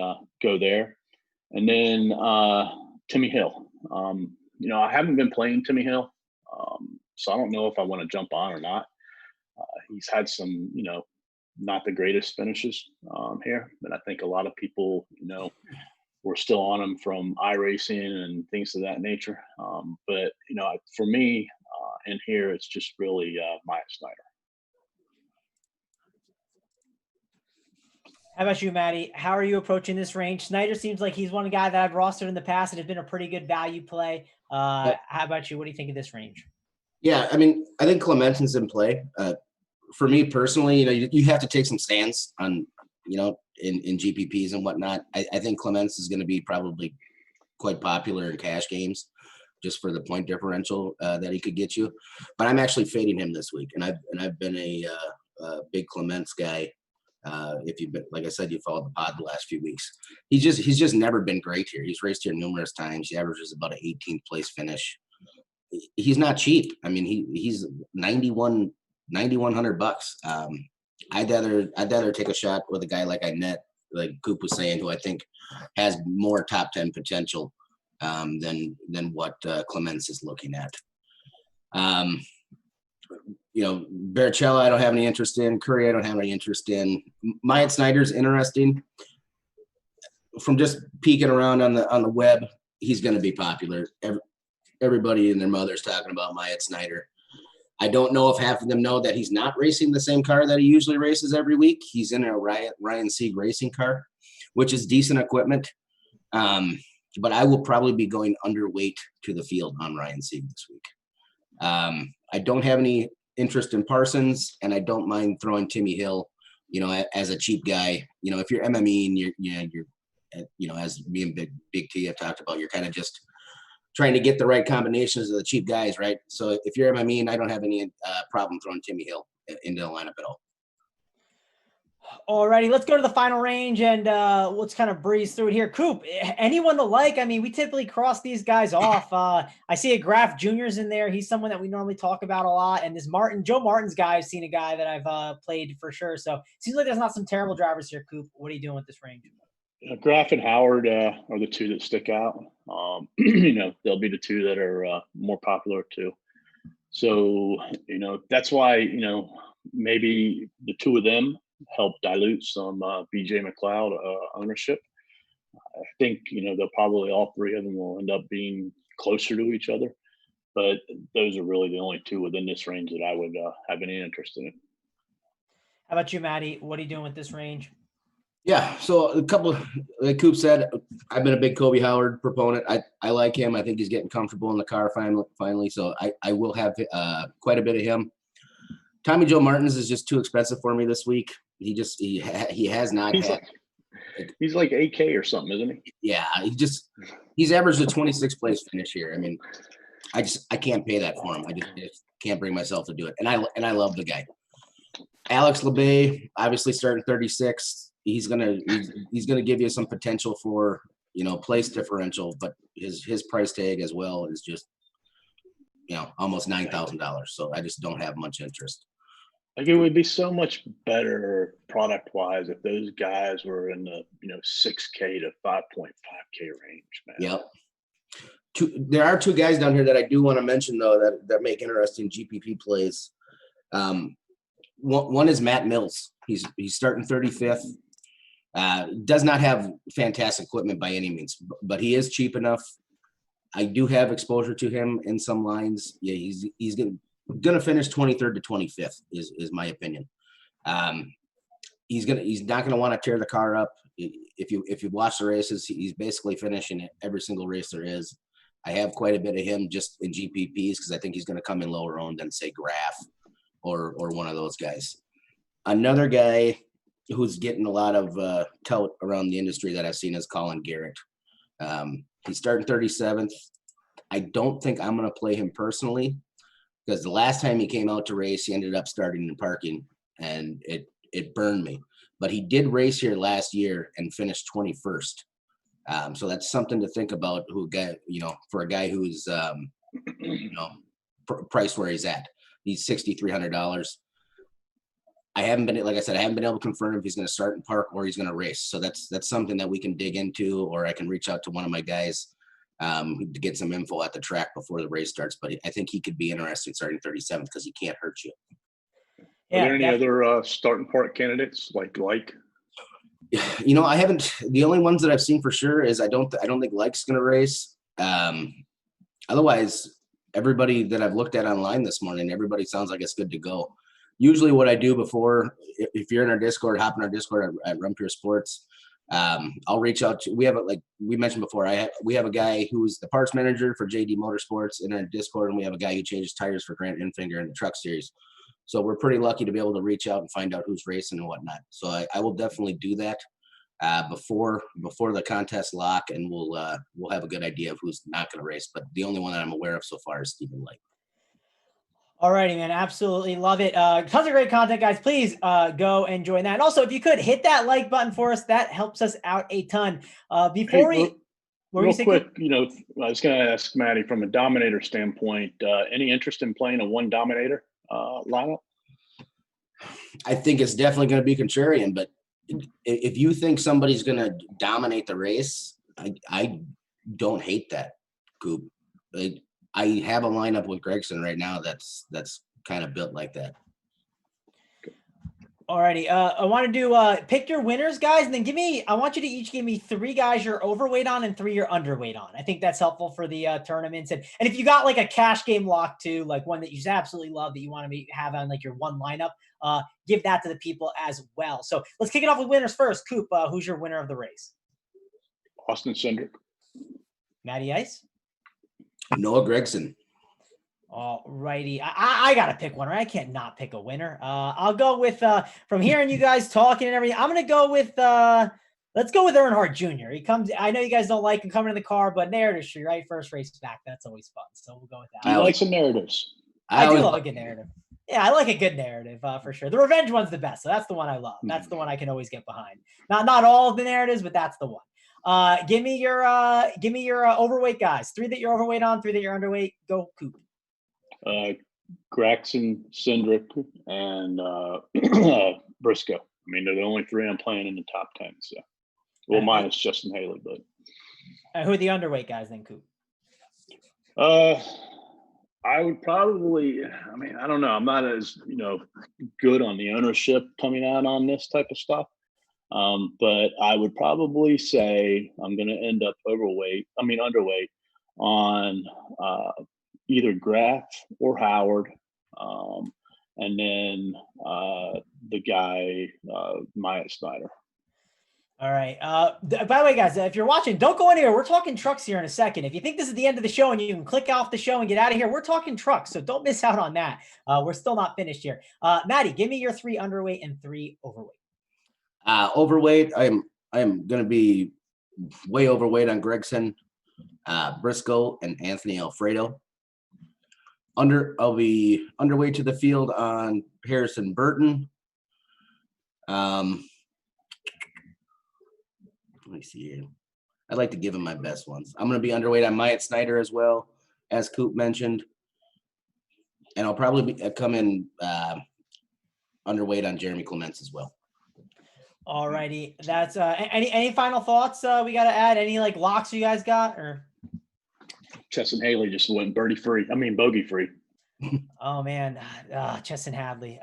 go there. And then Timmy Hill. I haven't been playing Timmy Hill, so I don't know if I want to jump on or not. He's had some, not the greatest finishes here. And I think a lot of people, we're still on him from iRacing and things of that nature. But, for me, in here, it's just really Myatt Snyder. How about you, Matty? How are you approaching this range? Snyder seems like he's one guy that I've rostered in the past and has been a pretty good value play. How about you? What do you think of this range? Yeah, I mean, I think Clementon's in play. For me personally, you have to take some stands on, in GPPs and whatnot. I think Clements is going to be probably quite popular in cash games, just for the point differential that he could get you. But I'm actually fading him this week, and I've been a big Clements guy. If you've been, like I said, you followed the pod the last few weeks. He's just never been great here. He's raced here numerous times. He averages about an 18th place finish. He's not cheap. I mean, he's $9,100. I'd rather take a shot with a guy like Annette, like Coop was saying, who I think has more top 10 potential than what Clements is looking at. Barricella, I don't have any interest in. Curry, I don't have any interest in. Myatt Snyder's interesting. from just peeking around on the web, he's going to be popular. Everybody and their mother's talking about Myatt Snyder. I don't know if half of them know that he's not racing the same car that he usually races every week. He's in a Ryan Sieg racing car, which is decent equipment. But I will probably be going underweight to the field on Ryan Sieg this week. I don't have any interest in Parsons, and I don't mind throwing Timmy Hill, as a cheap guy. If you're MME and you're as me and Big T have talked about, you're kind of just trying to get the right combinations of the cheap guys, right? So if you're MME, and I don't have any problem throwing Timmy Hill into the lineup at all. Alrighty, let's go to the final range and let's kind of breeze through it here. Coop, anyone to like? I mean, we typically cross these guys off. I see a Graf Jr.'s in there. He's someone that we normally talk about a lot. And this Joe Martin's guy, I've seen a guy that I've played for sure. So it seems like there's not some terrible drivers here, Coop. What are you doing with this range? Graf and Howard are the two that stick out. They'll be the two that are more popular too. So, that's why, maybe the two of them help dilute some BJ McLeod ownership. I think, they'll probably all three of them will end up being closer to each other. But those are really the only two within this range that I would have any interest in. How about you, Matty? What are you doing with this range? Yeah, so a couple, like Coop said, I've been a big Kobe Howard proponent. I like him. I think he's getting comfortable in the car finally. So I will have quite a bit of him. Tommy Joe Martins is just too expensive for me this week. He has not he's had. He's like 8K or something, isn't he? Yeah, he's averaged a 26th place finish here. I mean, I can't pay that for him. I just can't bring myself to do it. And I love the guy. Alex LeBay, obviously starting 36th. He's gonna give you some potential for place differential, but his price tag as well is just almost $9,000. So I just don't have much interest. Like, it would be so much better product wise if those guys were in the 6K to 5.5K range, man. Yep. There are two guys down here that I do want to mention though that make interesting GPP plays. One is Matt Mills. He's starting 35th. Does not have fantastic equipment by any means, but he is cheap enough. I do have exposure to him in some lines. Yeah, he's gonna finish 23rd to 25th is my opinion. He's not gonna want to tear the car up. If you watch the races, he's basically finishing every single race there is. I have quite a bit of him just in GPPs because I think he's gonna come in lower owned than say Graf or one of those guys. Another guy who's getting a lot of tout around the industry that I've seen is Colin Garrett. He's starting 37th. I don't think I'm going to play him personally because the last time he came out to race, he ended up starting in parking, and it burned me. But he did race here last year and finished 21st. So that's something to think about. For a guy who's priced where he's at, he's $6,300. I haven't been able to confirm if he's going to start in park or he's going to race. So that's something that we can dig into, or I can reach out to one of my guys to get some info at the track before the race starts. But I think he could be interested starting 37th because he can't hurt you. Yeah, are there any other starting park candidates like? I haven't. The only ones that I've seen for sure is I don't think Like's going to race. Otherwise, everybody that I've looked at online this morning, everybody sounds like it's good to go. Usually what I do before, if you're in our Discord, hop in our Discord at Run Pure Sports, I'll reach out to, we have like we mentioned before, we have a guy who's the parts manager for JD Motorsports in our Discord, and we have a guy who changes tires for Grant Enfinger in the truck series. So we're pretty lucky to be able to reach out and find out who's racing and whatnot. So I will definitely do that before the contest lock, and we'll have a good idea of who's not going to race. But the only one that I'm aware of so far is Stephen Light. Alrighty, man. Absolutely love it. Tons of great content, guys. Please go and join that. And also, if you could hit that like button for us, that helps us out a ton. Before real quick, I was going to ask Matty from a Dominator standpoint, any interest in playing a one Dominator lineup? I think it's definitely going to be contrarian, but if you think somebody's going to dominate the race, I don't hate that, Coop. I have a lineup with Gregson right now that's kind of built like that. Alrighty. I want to do pick your winners, guys, and then I want you to each give me 3 guys you're overweight on and 3 you're underweight on. I think that's helpful for the tournaments. And if you got like a cash game lock too, like one that you just absolutely love that you want to have on like your one lineup, give that to the people as well. So let's kick it off with winners first. Coop, who's your winner of the race? Austin Cindric. Matty Ice? Noah Gregson. All righty. I got to pick one, right? I can't not pick a winner. I'll go with, from hearing you guys talking and everything, I'm going to go with, let's go with Earnhardt Jr. He comes, I know you guys don't like him coming in the car, but narrative street, right? First race back. That's always fun. So we'll go with that. I like some narratives. I do love a good narrative. Yeah, I like a good narrative for sure. The revenge one's the best. So that's the one I love. That's the one I can always get behind. Not all of the narratives, but that's the one. Give me your overweight guys. 3 that you're overweight on, 3 that you're underweight. Go Coop. Gregson, Cindric, and Briscoe. I mean, they're the only 3 I'm playing in the top 10. So, well, minus Justin Haley, but who are the underweight guys then, Coop? I would probably. I mean, I don't know. I'm not as good on the ownership coming out on this type of stuff. But I would probably say I'm going to end up underweight on either Graf or Howard, and then the guy Myatt Snyder. All right. By the way, guys, if you're watching, don't go anywhere. We're talking trucks here in a second. If you think this is the end of the show and you can click off the show and get out of here, we're talking trucks. So don't miss out on that. We're still not finished here. Matty, give me your 3 underweight and 3 overweight. Overweight, I am going to be way overweight on Gregson, Briscoe, and Anthony Alfredo. I'll be underweight to the field on Harrison Burton. Let me see here. I'd like to give him my best ones. I'm going to be underweight on Myatt Snyder as well, as Coop mentioned. And I'll probably come in underweight on Jeremy Clements as well. All righty. That's any final thoughts we got to add? Any like locks you guys got? Or Chesson Haley just went bogey free. Oh man, Chesson Hadley.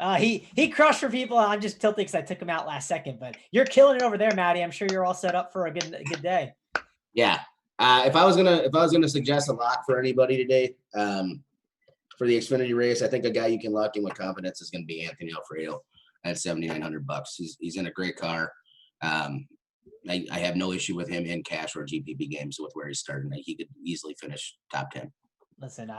He crushed for people. I'm just tilting because I took him out last second. But you're killing it over there, Matty. I'm sure you're all set up for a good day. Yeah. If I was gonna suggest a lock for anybody today, for the Xfinity race, I think a guy you can lock in with confidence is going to be Anthony Alfredo at $7,900. He's in a great car. I have no issue with him in cash or GPP games with where he's starting. He could easily finish top 10. Listen,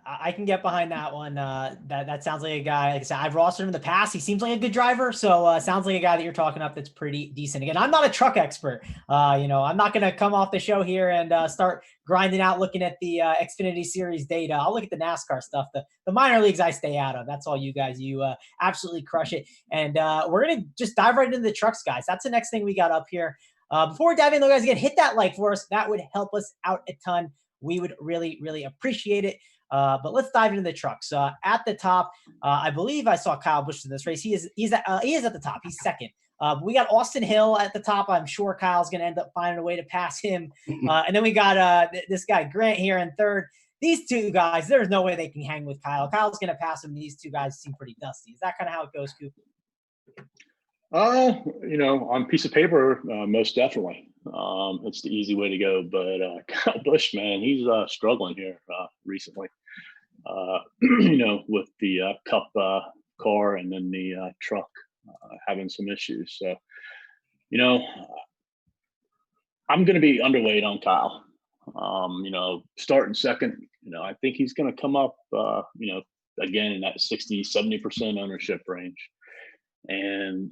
I can get behind that one. That sounds like a guy. Like I said, I've rostered him in the past. He seems like a good driver, so sounds like a guy that you're talking up that's pretty decent. Again, I'm not a truck expert. I'm not going to come off the show here and start grinding out looking at the Xfinity Series data. I'll look at the NASCAR stuff. The minor leagues I stay out of. That's all you guys. You absolutely crush it. And we're going to just dive right into the trucks, guys. That's the next thing we got up here. Before we dive in, though, guys, again, hit that like for us. That would help us out a ton. We would really, really appreciate it. But let's dive into the trucks. At the top, I believe I saw Kyle Busch in this race. He is at the top. He's second. We got Austin Hill at the top. I'm sure Kyle's going to end up finding a way to pass him. And then we got this guy Grant here in third. These 2 guys, there's no way they can hang with Kyle. Kyle's going to pass him. These 2 guys seem pretty dusty. Is that kind of how it goes, Coop? On piece of paper, most definitely. It's the easy way to go. But Kyle Busch, man, he's struggling here recently. With the Cup car and then the truck having some issues. So, I'm going to be underweight on Kyle. Starting second, I think he's going to come up, again in that 60-70% ownership range. And,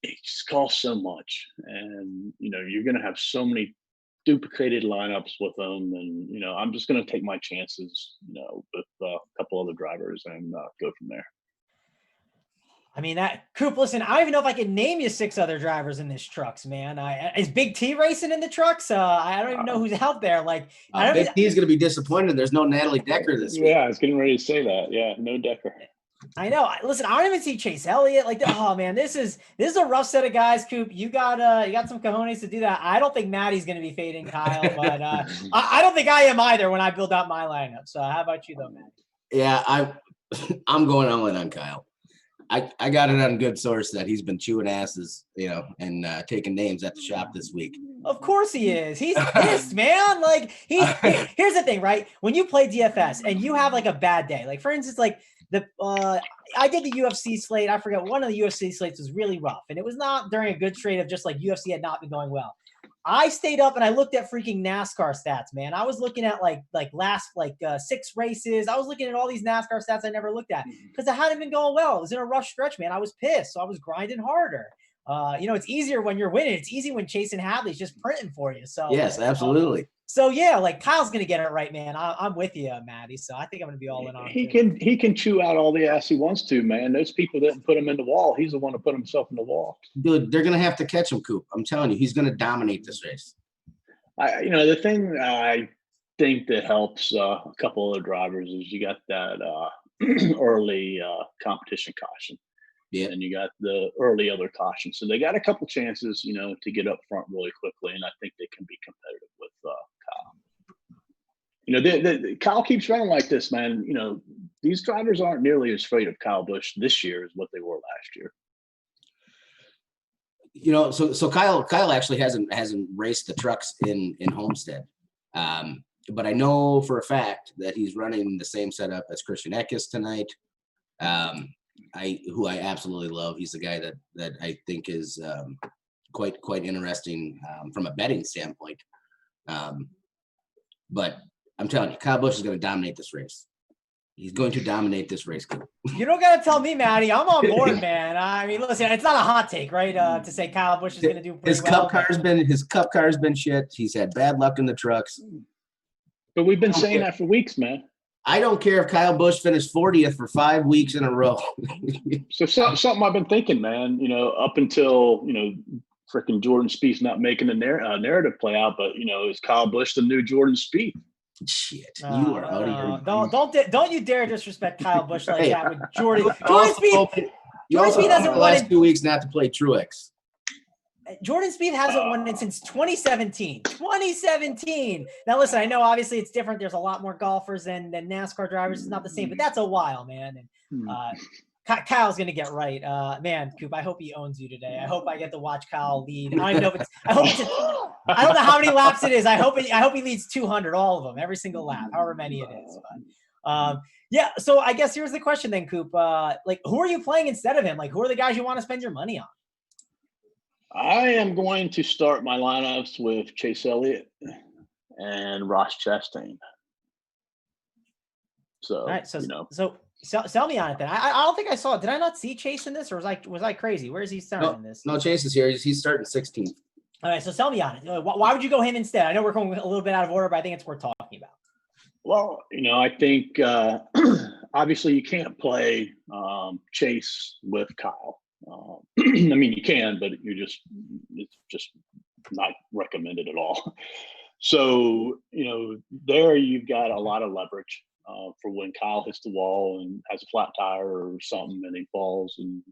it just costs so much. And, you're going to have so many duplicated lineups with them. And, I'm just going to take my chances, with a couple other drivers and go from there. I mean, Coop, listen, I don't even know if I can name you 6 other drivers in this trucks, man. Is Big T racing in the trucks? I don't even know who's out there. Like, Big T's going to be disappointed. There's no Natalie Decker this week. Yeah, I was getting ready to say that. Yeah, no Decker. I know. Listen, I don't even see Chase Elliott. Like, oh man, this is a rough set of guys, Coop. You got some cojones to do that. I don't think Matty's going to be fading Kyle, but I don't think I am either when I build out my lineup. So how about you though, Matty? Yeah, I'm going all in on Kyle. I got it on good source that he's been chewing asses, and taking names at the shop this week. Of course he is. He's pissed, man. Like here's the thing, right? When you play DFS and you have like a bad day, like for instance, like I did the UFC slate. I forget, one of the UFC slates was really rough, and it was not during a good trade of just like UFC had not been going well. I stayed up and I looked at freaking NASCAR stats, man. I was looking at last 6 races. I was looking at all these NASCAR stats I never looked at because it hadn't been going well. It was in a rough stretch, man. I was pissed, so I was grinding harder. It's easier when you're winning. It's easy when Chase and Hadley's just printing for you. So yes, absolutely. So yeah, like Kyle's gonna get it right, man. I'm with you, Matty. So I think I'm gonna be all in on it. He can chew out all the ass he wants to, man. Those people didn't put him in the wall. He's the one who put himself in the wall. Dude, they're gonna have to catch him, Coop. I'm telling you, he's gonna dominate this race. The thing I think that helps a couple of drivers is you got that early competition caution. Yeah. And you got the early other caution. So they got a couple chances, to get up front really quickly. And I think they can be competitive with Kyle. Kyle keeps running like this, man. These drivers aren't nearly as afraid of Kyle Busch this year as what they were last year. So Kyle actually hasn't raced the trucks in Homestead. But I know for a fact that he's running the same setup as Christian Eckes tonight. Who I absolutely love. He's the guy that I think is quite interesting from a betting standpoint. But I'm telling you, Kyle Busch is going to dominate this race. He's going to dominate this race. You don't got to tell me, Matty. I'm on board, man. I mean, listen, it's not a hot take, right? To say Kyle Busch is going to do pretty his well. His cup car's been shit. He's had bad luck in the trucks. But we've been saying that for weeks, man. I don't care if Kyle Busch finished 40th for 5 weeks in a row. So something I've been thinking, man, up until, freaking Jordan Spieth's not making the narrative play out, but, is Kyle Busch the new Jordan Spieth? Shit, you are out of your don't you dare disrespect Kyle Busch like that with Jordan. Jordan Spieth hasn't won the last 2 weeks not to play Truex. Jordan Spieth hasn't won it since 2017. 2017. Now, listen, I know obviously it's different. There's a lot more golfers than NASCAR drivers. It's not the same, but that's a while, man. And Kyle's gonna get right. Man, Coop, I hope he owns you today. I hope I get to watch Kyle lead. I don't know if it's. I don't know how many laps it is. I hope he leads 200, all of them, every single lap, however many it is. But yeah. So I guess here's the question then, Coop. Who are you playing instead of him? Like, who are the guys you want to spend your money on? I am going to start my lineups with Chase Elliott and Ross Chastain. So, all right, so sell me on it then. I don't think I saw it. Did I not see Chase in this, or was I crazy? Where is he starting in this? No, Chase is here. He's starting 16th. All right, so sell me on it. Why would you go him instead? I know we're going a little bit out of order, but I think it's worth talking about. Well, I think obviously you can't play Chase with Kyle. I mean, you can, but it's just not recommended at all. So, there you've got a lot of leverage for when Kyle hits the wall and has a flat tire or something and he falls and,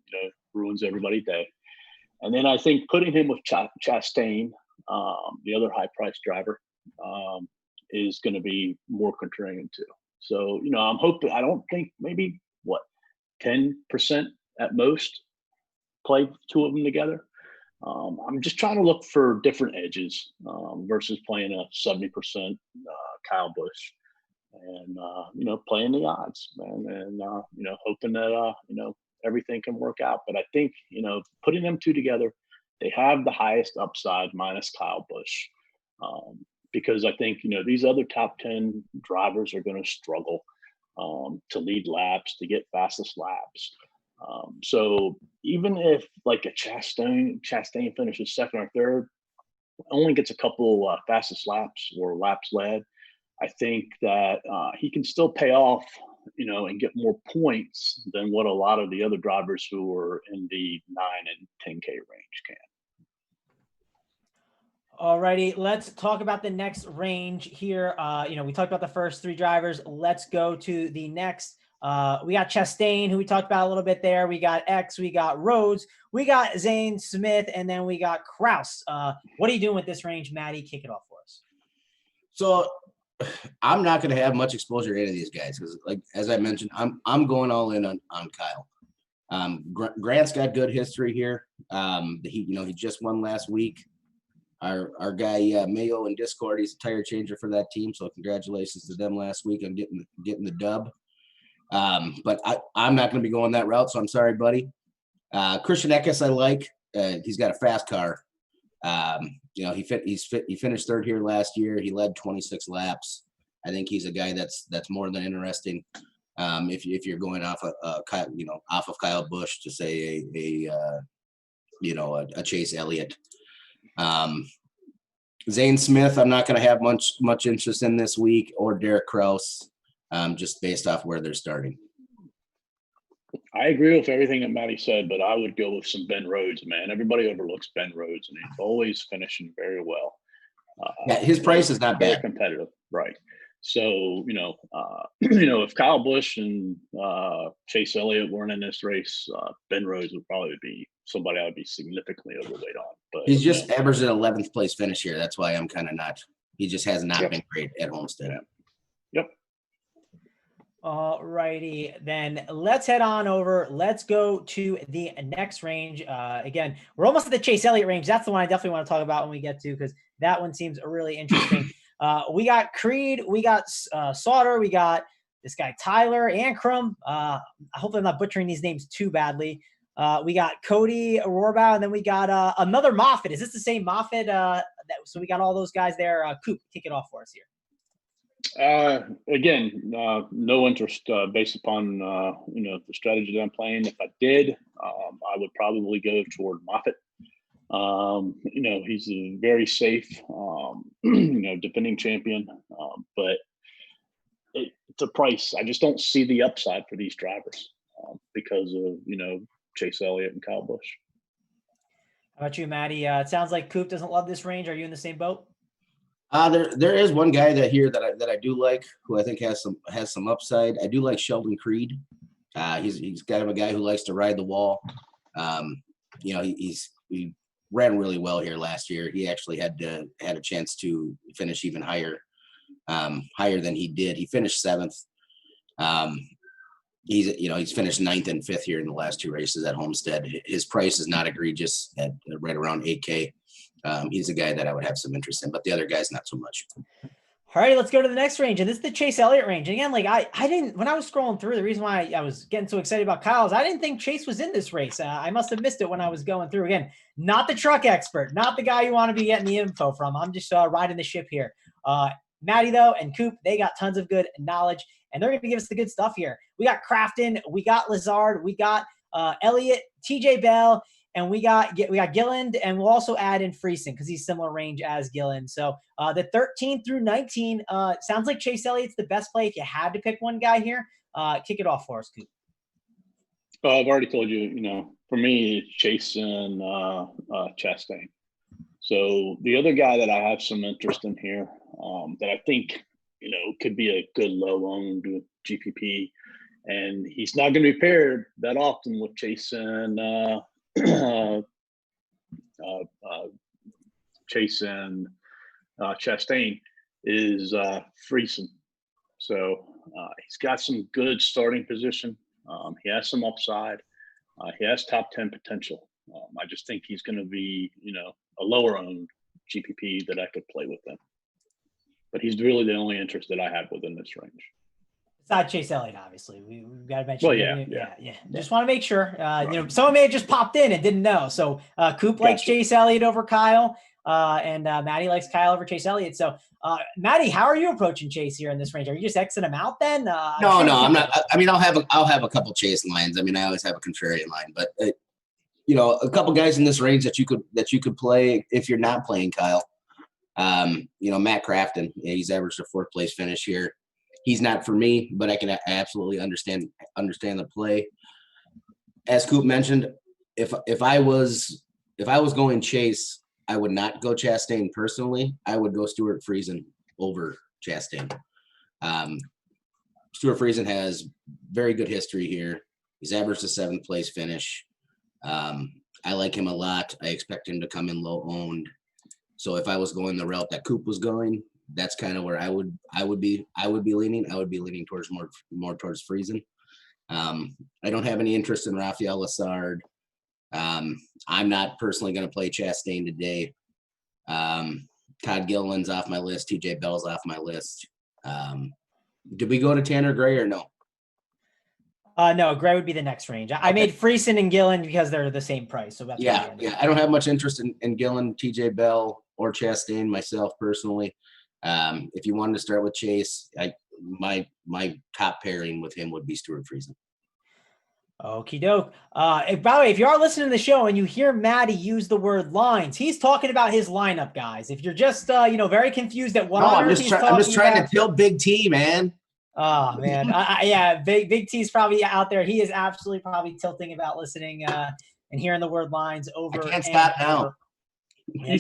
ruins everybody's day. And then I think putting him with Chastain, the other high-priced driver, is going to be more contrarian too. So, I'm hoping, I don't think maybe 10% at most play two of them together. I'm just trying to look for different edges versus playing a 70% Kyle Busch and, playing the odds, man, and, hoping that, everything can work out. But I think, putting them two together, they have the highest upside minus Kyle Busch. Because I think, these other top 10 drivers are going to struggle to lead laps, to get fastest laps. So even if like a Chastain finishes second or third, only gets a couple fastest laps or laps led, I think that he can still pay off, and get more points than what a lot of the other drivers who are in the 9 and 10K range can. Alrighty, let's talk about the next range here. We talked about the first 3 drivers. Let's go to the next. We got Chastain, who we talked about a little bit there. We got X, we got Rhodes, we got Zane Smith, and then we got Kraus. What are you doing with this range, Matty? Kick it off for us. So I'm not going to have much exposure to any of these guys because, like as I mentioned, I'm going all in on Kyle. Grant's got good history here. He just won last week. Our guy Mayo in Discord, he's a tire changer for that team. So congratulations to them last week on getting the dub. But I'm not going to be going that route, so I'm sorry, buddy. Christian Eckes, I like. He's got a fast car. He finished third here last year. He led 26 laps. I think he's a guy that's more than interesting. If you're going off of Kyle Busch to say a Chase Elliott. Zane Smith, I'm not going to have much interest in this week, or Derek Kraus, just based off where they're starting. I agree with everything that Matty said, but I would go with some Ben Rhodes, man. Everybody overlooks Ben Rhodes, and he's always finishing very well. His price is not very bad. Competitive, right? So if Kyle Busch and Chase Elliott weren't in this race, Ben Rhodes would probably be somebody I would be significantly overweight on. But he's just averaged an 11th place finish here. That's why I'm kind of not. He just has not been great at Homestead. Yep. All righty, then let's head on over. Let's go to the next range. Again, we're almost at the Chase Elliott range. That's the one I definitely want to talk about when we get to, because that one seems really interesting. We got Creed, we got Sauter, we got this guy Tyler Ankrum. Hopefully I'm not butchering these names too badly. We got Cody Rohrbaugh, and then we got another Moffitt. Is this the same Moffitt? So we got all those guys there. Coop, kick it off for us here. Again, no interest based upon the strategy that I'm playing. If I did, I would probably go toward Moffitt. He's a very safe, defending champion, but it's a price. I just don't see the upside for these drivers because of Chase Elliott and Kyle Busch. How about you, Matty? It sounds like Coop doesn't love this range. Are you in the same boat? There is one guy that I do like, who I think has some upside. I do like Sheldon Creed. He's kind of a guy who likes to ride the wall. He ran really well here last year. He actually had a chance to finish even higher than he did. He finished 7th. He's finished 9th and 5th here in the last 2 races at Homestead. His price is not egregious at right around $8K. He's a guy that I would have some interest in, but the other guys not so much. All right, let's go to the next range, and this is the Chase Elliott range. And again, like I didn't, when I was scrolling through, the reason why I was getting so excited about Kyle is I didn't think Chase was in this race. I must have missed it when I was going through. Again, not the truck expert, not the guy you want to be getting the info from. I'm just riding the ship here. Matty, though, and Coop, they got tons of good knowledge, and they're going to give us the good stuff here. We got Crafton, we got Lazard, we got Elliott, TJ Bell, and we got Gilland, and we'll also add in Friesen because he's similar range as Gilland. So the 13 through 19 sounds like Chase Elliott's the best play if you had to pick one guy here. Kick it off for us, Coop. I've already told you, for me, it's Chase and Chastain. So the other guy that I have some interest in here that I think, could be a good low-owned GPP, and he's not going to be paired that often with Chase and Chastain, is Friesen. So he's got some good starting position. He has some upside. He has top 10 potential. I just think he's going to be, a lower owned GPP that I could play with him. But he's really the only interest that I have within this range. It's not Chase Elliott, obviously. We've got to mention. Well, yeah. Just want to make sure. Someone may have just popped in and didn't know. So Coop likes Chase Elliott over Kyle, and Matty likes Kyle over Chase Elliott. So Matty, how are you approaching Chase here in this range? Are you just Xing him out then? No, I'm not. I mean, I'll have a couple Chase lines. I mean, I always have a contrarian line, but a couple guys in this range that you could play if you're not playing Kyle. Matt Crafton, he's averaged a 4th place finish here. He's not for me, but I can absolutely understand the play. As Coop mentioned, if I was going Chase, I would not go Chastain personally. I would go Stuart Friesen over Chastain. Stuart Friesen has very good history here. He's averaged a 7th place finish. I like him a lot. I expect him to come in low owned. So if I was going the route that Coop was going, that's kind of where I would be leaning. I would be leaning towards more towards Friesen. I don't have any interest in Rafael Lessard. I'm not personally going to play Chastain today. Todd Gilliland's off my list. TJ Bell's off my list. Did we go to Tanner Gray or no? No, Gray would be the next range. I made Friesen and Gillen because they're the same price. So that's yeah. I don't have much interest in Gillen, TJ Bell, or Chastain myself personally. If you wanted to start with Chase, my top pairing with him would be Stuart Friesen. Okie doke. By the way, if you are listening to the show and you hear Matty use the word lines, he's talking about his lineup, guys. If you're just very confused at what I'm just trying to tilt Big T, man. Oh man, yeah, Big T's probably out there. He is absolutely probably tilting about listening and hearing the word lines over. I can't stop now. Yeah,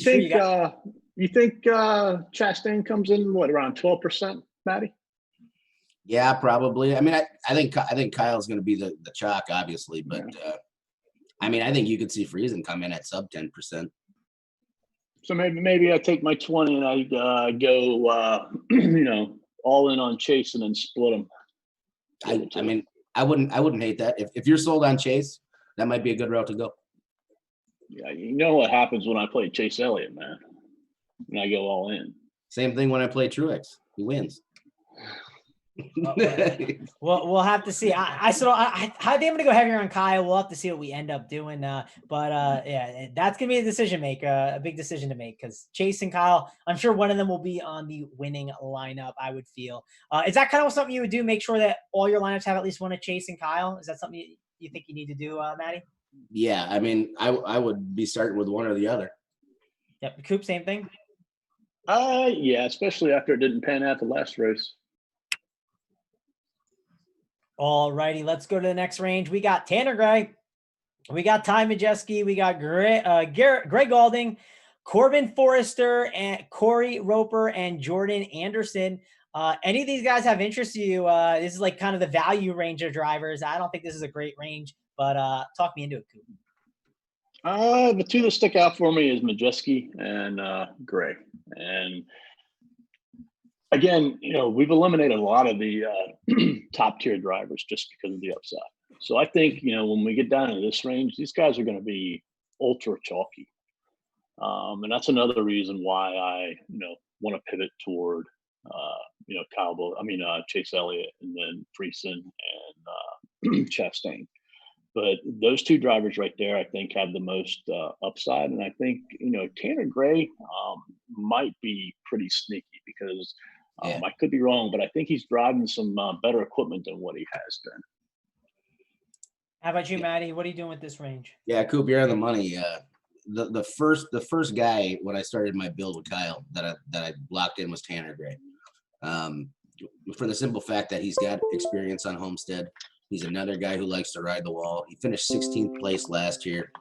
you think Chastain comes in around 12%, Matty? Yeah, probably. I mean, I think Kyle's going to be the chalk, obviously, but I think you could see Friesen come in at sub 10%. So maybe I take my 20 and I go all in on Chase and then split them. I wouldn't hate that. If you're sold on Chase, that might be a good route to go. Yeah, you know what happens when I play Chase Elliott, man. When I go all in. Same thing when I play Truex. He wins. Well, we'll have to see. I think I'm going to go heavier on Kyle. We'll have to see what we end up doing. But that's going to be a decision maker, a big decision to make, because Chase and Kyle, I'm sure one of them will be on the winning lineup, I would feel. Is that kind of something you would do? Make sure that all your lineups have at least one of Chase and Kyle? Is that something you think you need to do, Matty? Yeah, I would be starting with one or the other. Yep. Coop, same thing? Yeah, especially after it didn't pan out the last race. All righty, let's go to the next range. We got Tanner Gray, we got Ty Majeski, we got Greg Galding, Corbin Forrester, and Corey Roper, and Jordan Anderson. Any of these guys have interest to you? This is like kind of the value range of drivers. I don't think this is a great range, but talk me into it, Coop. The two that stick out for me is Majeski and Gray. And again, we've eliminated a lot of the top tier drivers just because of the upside. So I think, when we get down to this range, these guys are going to be ultra chalky. And that's another reason why I, want to pivot toward, Chase Elliott and then Friesen and Chastain. But those two drivers right there, I think, have the most upside. And I think, Tanner Gray might be pretty sneaky because I could be wrong, but I think he's driving some better equipment than what he has been. How about you, Matty? What are you doing with this range? Yeah, Coop, you're on the money. The first guy when I started my build with Kyle that I locked in was Tanner Gray. For the simple fact that he's got experience on Homestead. He's another guy who likes to ride the wall. He finished 16th place last year.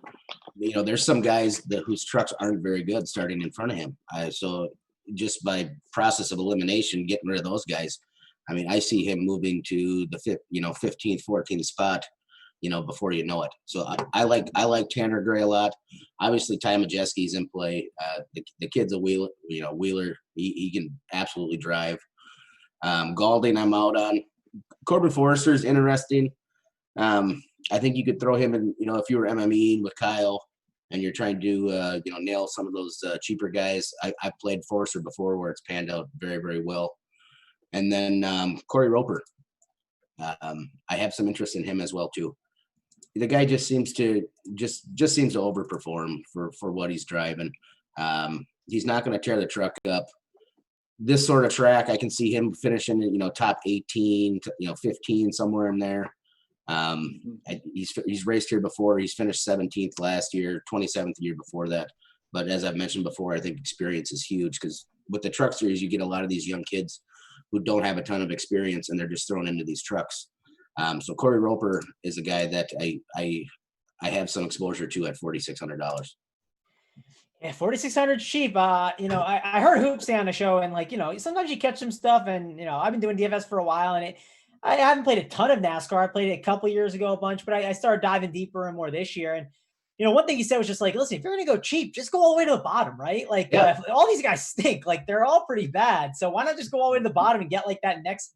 There's some guys whose trucks aren't very good starting in front of him. So just by process of elimination, getting rid of those guys, I see him moving to the 15th, 14th spot, before you know it. So I like Tanner Gray a lot. Obviously, Ty Majeski's in play. The kid's a wheeler. He can absolutely drive. Galding, I'm out on. Corbin Forrester is interesting. I think you could throw him in, if you were MMEing with Kyle and you're trying to, nail some of those cheaper guys. I've played Forrester before where it's panned out very, very well. And then Corey Roper. I have some interest in him as well, too. The guy just seems to overperform for what he's driving. He's not going to tear the truck up. This sort of track, I can see him finishing, top 18, 15, somewhere in there. He's raced here before. He's finished 17th last year, 27th the year before that. But as I've mentioned before, I think experience is huge because with the truck series, you get a lot of these young kids who don't have a ton of experience and they're just thrown into these trucks. So Corey Roper is a guy that I have some exposure to at $4,600. Yeah, 4,600 cheap. I heard Hoop say on the show, and sometimes you catch some stuff, and I've been doing DFS for a while, and I haven't played a ton of NASCAR. I played it a couple years ago, a bunch, but I started diving deeper and more this year. And one thing he said was just like, listen, if you're going to go cheap, just go all the way to the bottom, right? All these guys stink. They're all pretty bad. So why not just go all the way to the bottom and get that next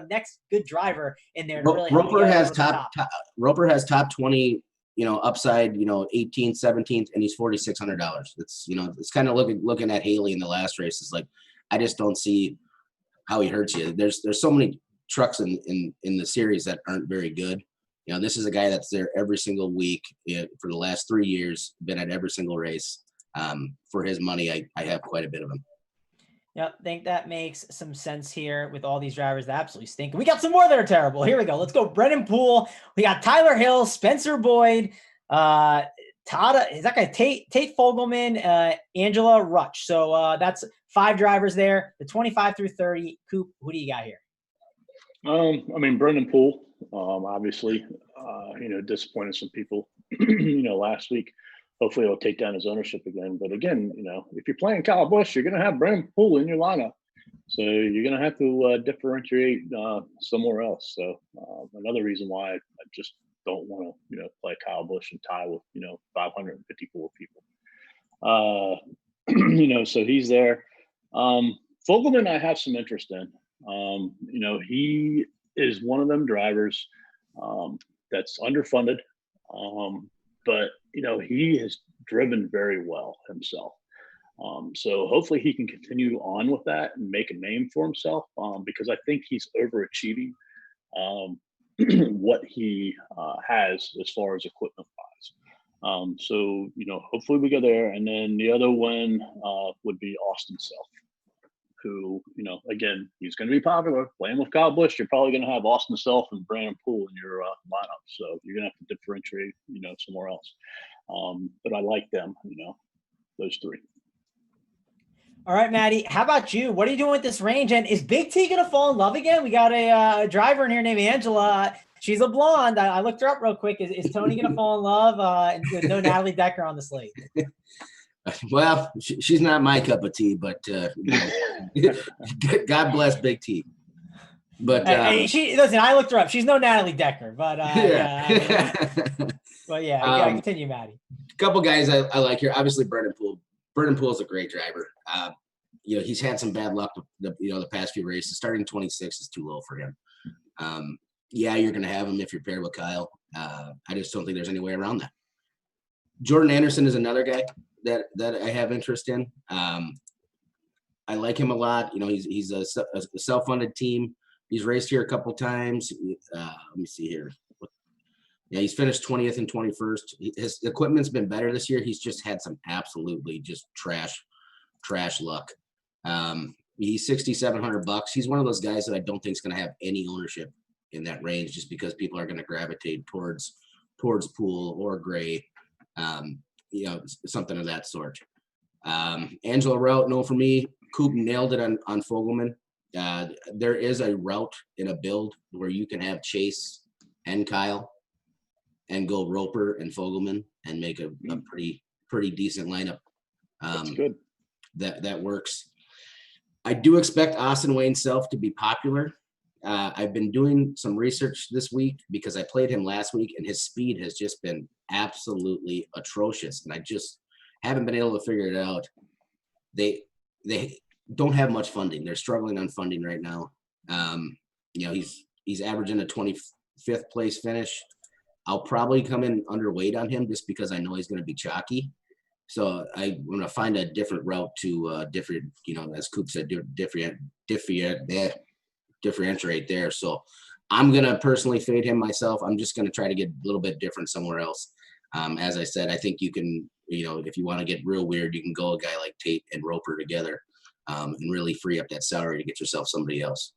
next good driver in there to really help Roper you has over the top. Roper has top 20, upside, 18th, 17th, and he's $4,600. It's, it's kind of looking at Haley in the last race. It's like, I just don't see how he hurts you. There's so many trucks in the series that aren't very good. This is a guy that's there every single week for the last 3 years, been at every single race. For his money, I have quite a bit of him. Yep, think that makes some sense here with all these drivers that absolutely stink. We got some more that are terrible. Here we go. Let's go. Brennan Poole. We got Tyler Hill, Spencer Boyd, Tada. Is that guy Tate Fogelman, Angela Rutch. So that's 5 drivers there. The 25 through 30. Coop, who do you got here? Brendan Poole, obviously, disappointed some people, last week. Hopefully he'll take down his ownership again. But again, if you're playing Kyle Busch, you're going to have Brendan Poole in your lineup. So you're going to have to differentiate somewhere else. So another reason why I just don't want to, play Kyle Busch and tie with, 554 people. So he's there. Fogelman, I have some interest in. He is one of them drivers that's underfunded, but he has driven very well himself. So hopefully he can continue on with that and make a name for himself, because I think he's overachieving what he has as far as equipment wise. So hopefully we go there, and then the other one would be Austin Self, who, again, he's going to be popular. Playing with Kyle Busch, you're probably going to have Austin Self and Brandon Poole in your lineup. So you're going to have to differentiate, somewhere else. But I like them, those 3. All right, Matty, how about you? What are you doing with this range? And is Big T going to fall in love again? We got a driver in here named Angela. She's a blonde. I looked her up real quick. Is Tony going to fall in love? With no Natalie Decker on the slate. Well, she's not my cup of tea, but God bless Big T. But listen, I looked her up. She's no Natalie Decker, but continue, Matty. A couple guys I like here. Obviously, Brendan Poole. Brendan Poole is a great driver. He's had some bad luck. The past few races. Starting 26 is too low for him. You're going to have him if you're paired with Kyle. I just don't think there's any way around that. Jordan Anderson is another guy that I have interest in. I like him a lot. He's a self-funded team. He's raced here a couple times. Let me see here. Yeah, he's finished 20th and 21st. His equipment's been better this year. He's just had some absolutely just trash luck. He's $6,700. He's one of those guys that I don't think is going to have any ownership in that range, just because people are going to gravitate towards Poole or Gray. Something of that sort. Angela route, no for me. Coop nailed it on Fogelman. There is a route in a build where you can have Chase and Kyle and go Roper and Fogelman and make a pretty decent lineup. That's good. That works. I do expect Austin Wayne Self to be popular. I've been doing some research this week because I played him last week, and his speed has just been absolutely atrocious, and I just haven't been able to figure it out. They don't have much funding. They're struggling on funding right now. He's averaging a 25th place finish. I'll probably come in underweight on him just because I know he's going to be chalky. So I'm going to find a different route to different, as Coop said, differentiate there. So I'm going to personally fade him myself. I'm just going to try to get a little bit different somewhere else. As I said, I think you can, if you want to get real weird, you can go a guy like Tate and Roper together and really free up that salary to get yourself somebody else.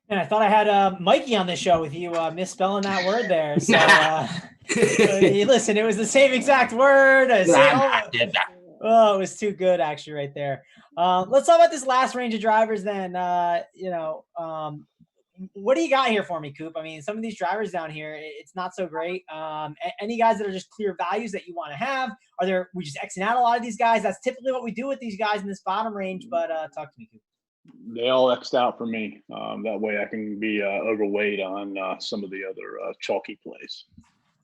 And I thought I had Mikey on the show with you misspelling that word there. So listen, it was the same exact word. It was too good actually right there. Let's talk about this last range of drivers then. What do you got here for me, Coop? I mean, some of these drivers down here, it's not so great. Any guys that are just clear values that you want to have? We just Xing out a lot of these guys? That's typically what we do with these guys in this bottom range, but talk to me, Coop. They all X'd out for me. That way I can be overweight on some of the other chalky plays.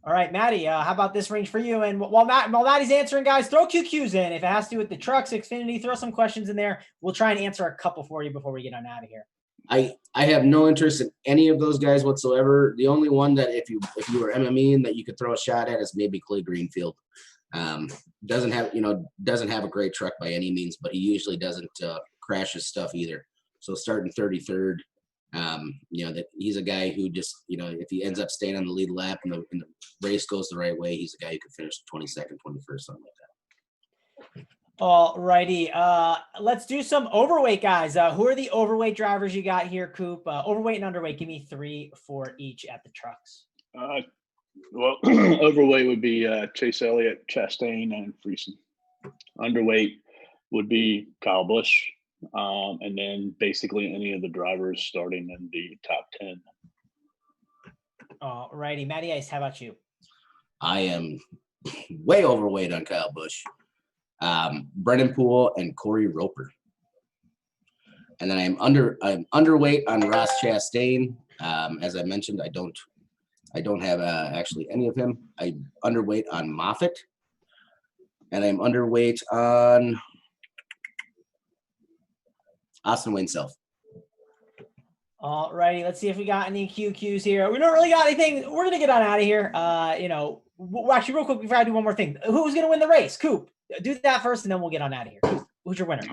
All right, Matty, how about this range for you? And while Matty's answering, guys, throw QQs in. If it has to do with the trucks, Xfinity, throw some questions in there. We'll try and answer a couple for you before we get on out of here. I have no interest in any of those guys whatsoever. The only one that if you were MME and that you could throw a shot at is maybe Clay Greenfield. Doesn't have a great truck by any means, but he usually doesn't crash his stuff either. So starting 33rd, that he's a guy who just, if he ends up staying on the lead lap and the race goes the right way, he's a guy who could finish 22nd, 21st, something like that. All righty. Let's do some overweight guys. Who are the overweight drivers you got here, Coop? Overweight and underweight. Give me 3 for each at the trucks. Well, overweight would be Chase Elliott, Chastain, and Friesen. Underweight would be Kyle Busch, and then basically any of the drivers starting in the top 10. All righty. Matty Ice, how about you? I am way overweight on Kyle Busch. Brennan Poole and Corey Roper. And then I'm underweight on Ross Chastain. As I mentioned, I don't have actually any of him. I'm underweight on Moffitt. And I'm underweight on Austin Wayne Self. All righty. Let's see if we got any QQs here. We don't really got anything. We're going to get on out of here. Actually, real quick, before I do one more thing. Who's going to win the race? Coop. Do that first, and then we'll get on out of here. Who's your winner?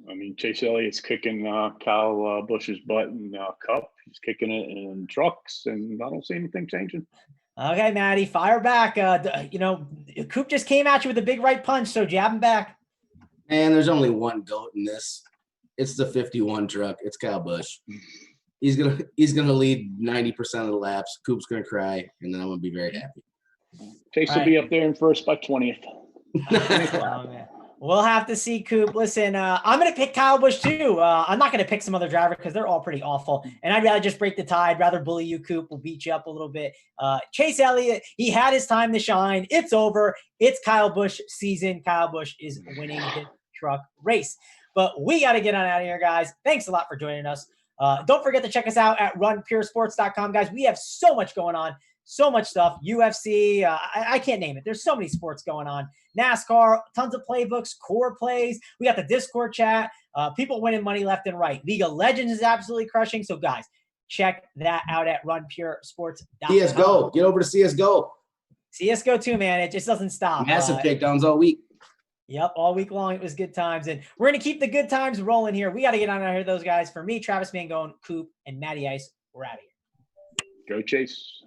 I mean, Chase Elliott's kicking Kyle Busch's butt in Cup. He's kicking it in trucks, and I don't see anything changing. Okay, Matty, fire back. Coop just came at you with a big right punch, so jab him back. And there's only one GOAT in this. It's the 51 truck. It's Kyle Busch. He's gonna lead 90% of the laps. Coop's gonna cry, and then I'm gonna be very happy. Chase will be up there in first by 20th. Oh, man. We'll have to see, Coop. Listen, I'm going to pick Kyle Busch too. I'm not going to pick some other driver because they're all pretty awful. And I'd rather just break the tie. I'd rather bully you, Coop. We'll beat you up a little bit. Chase Elliott, he had his time to shine. It's over. It's Kyle Busch season. Kyle Busch is winning the truck race. But we got to get on out of here, guys. Thanks a lot for joining us. Don't forget to check us out at runpuresports.com, guys. We have so much going on. So much stuff. UFC, I can't name it. There's so many sports going on. NASCAR, tons of playbooks, core plays. We got the Discord chat. People winning money left and right. League of Legends is absolutely crushing. So, guys, check that out at runpuresports.com. CSGO. Get over to CSGO. CSGO too, man. It just doesn't stop. Massive takedowns all week. Yep, all week long. It was good times. And we're going to keep the good times rolling here. We got to get on out here, those guys. For me, Travis Mangone, Coop, and Matty Ice, we're out of here. Go Chase.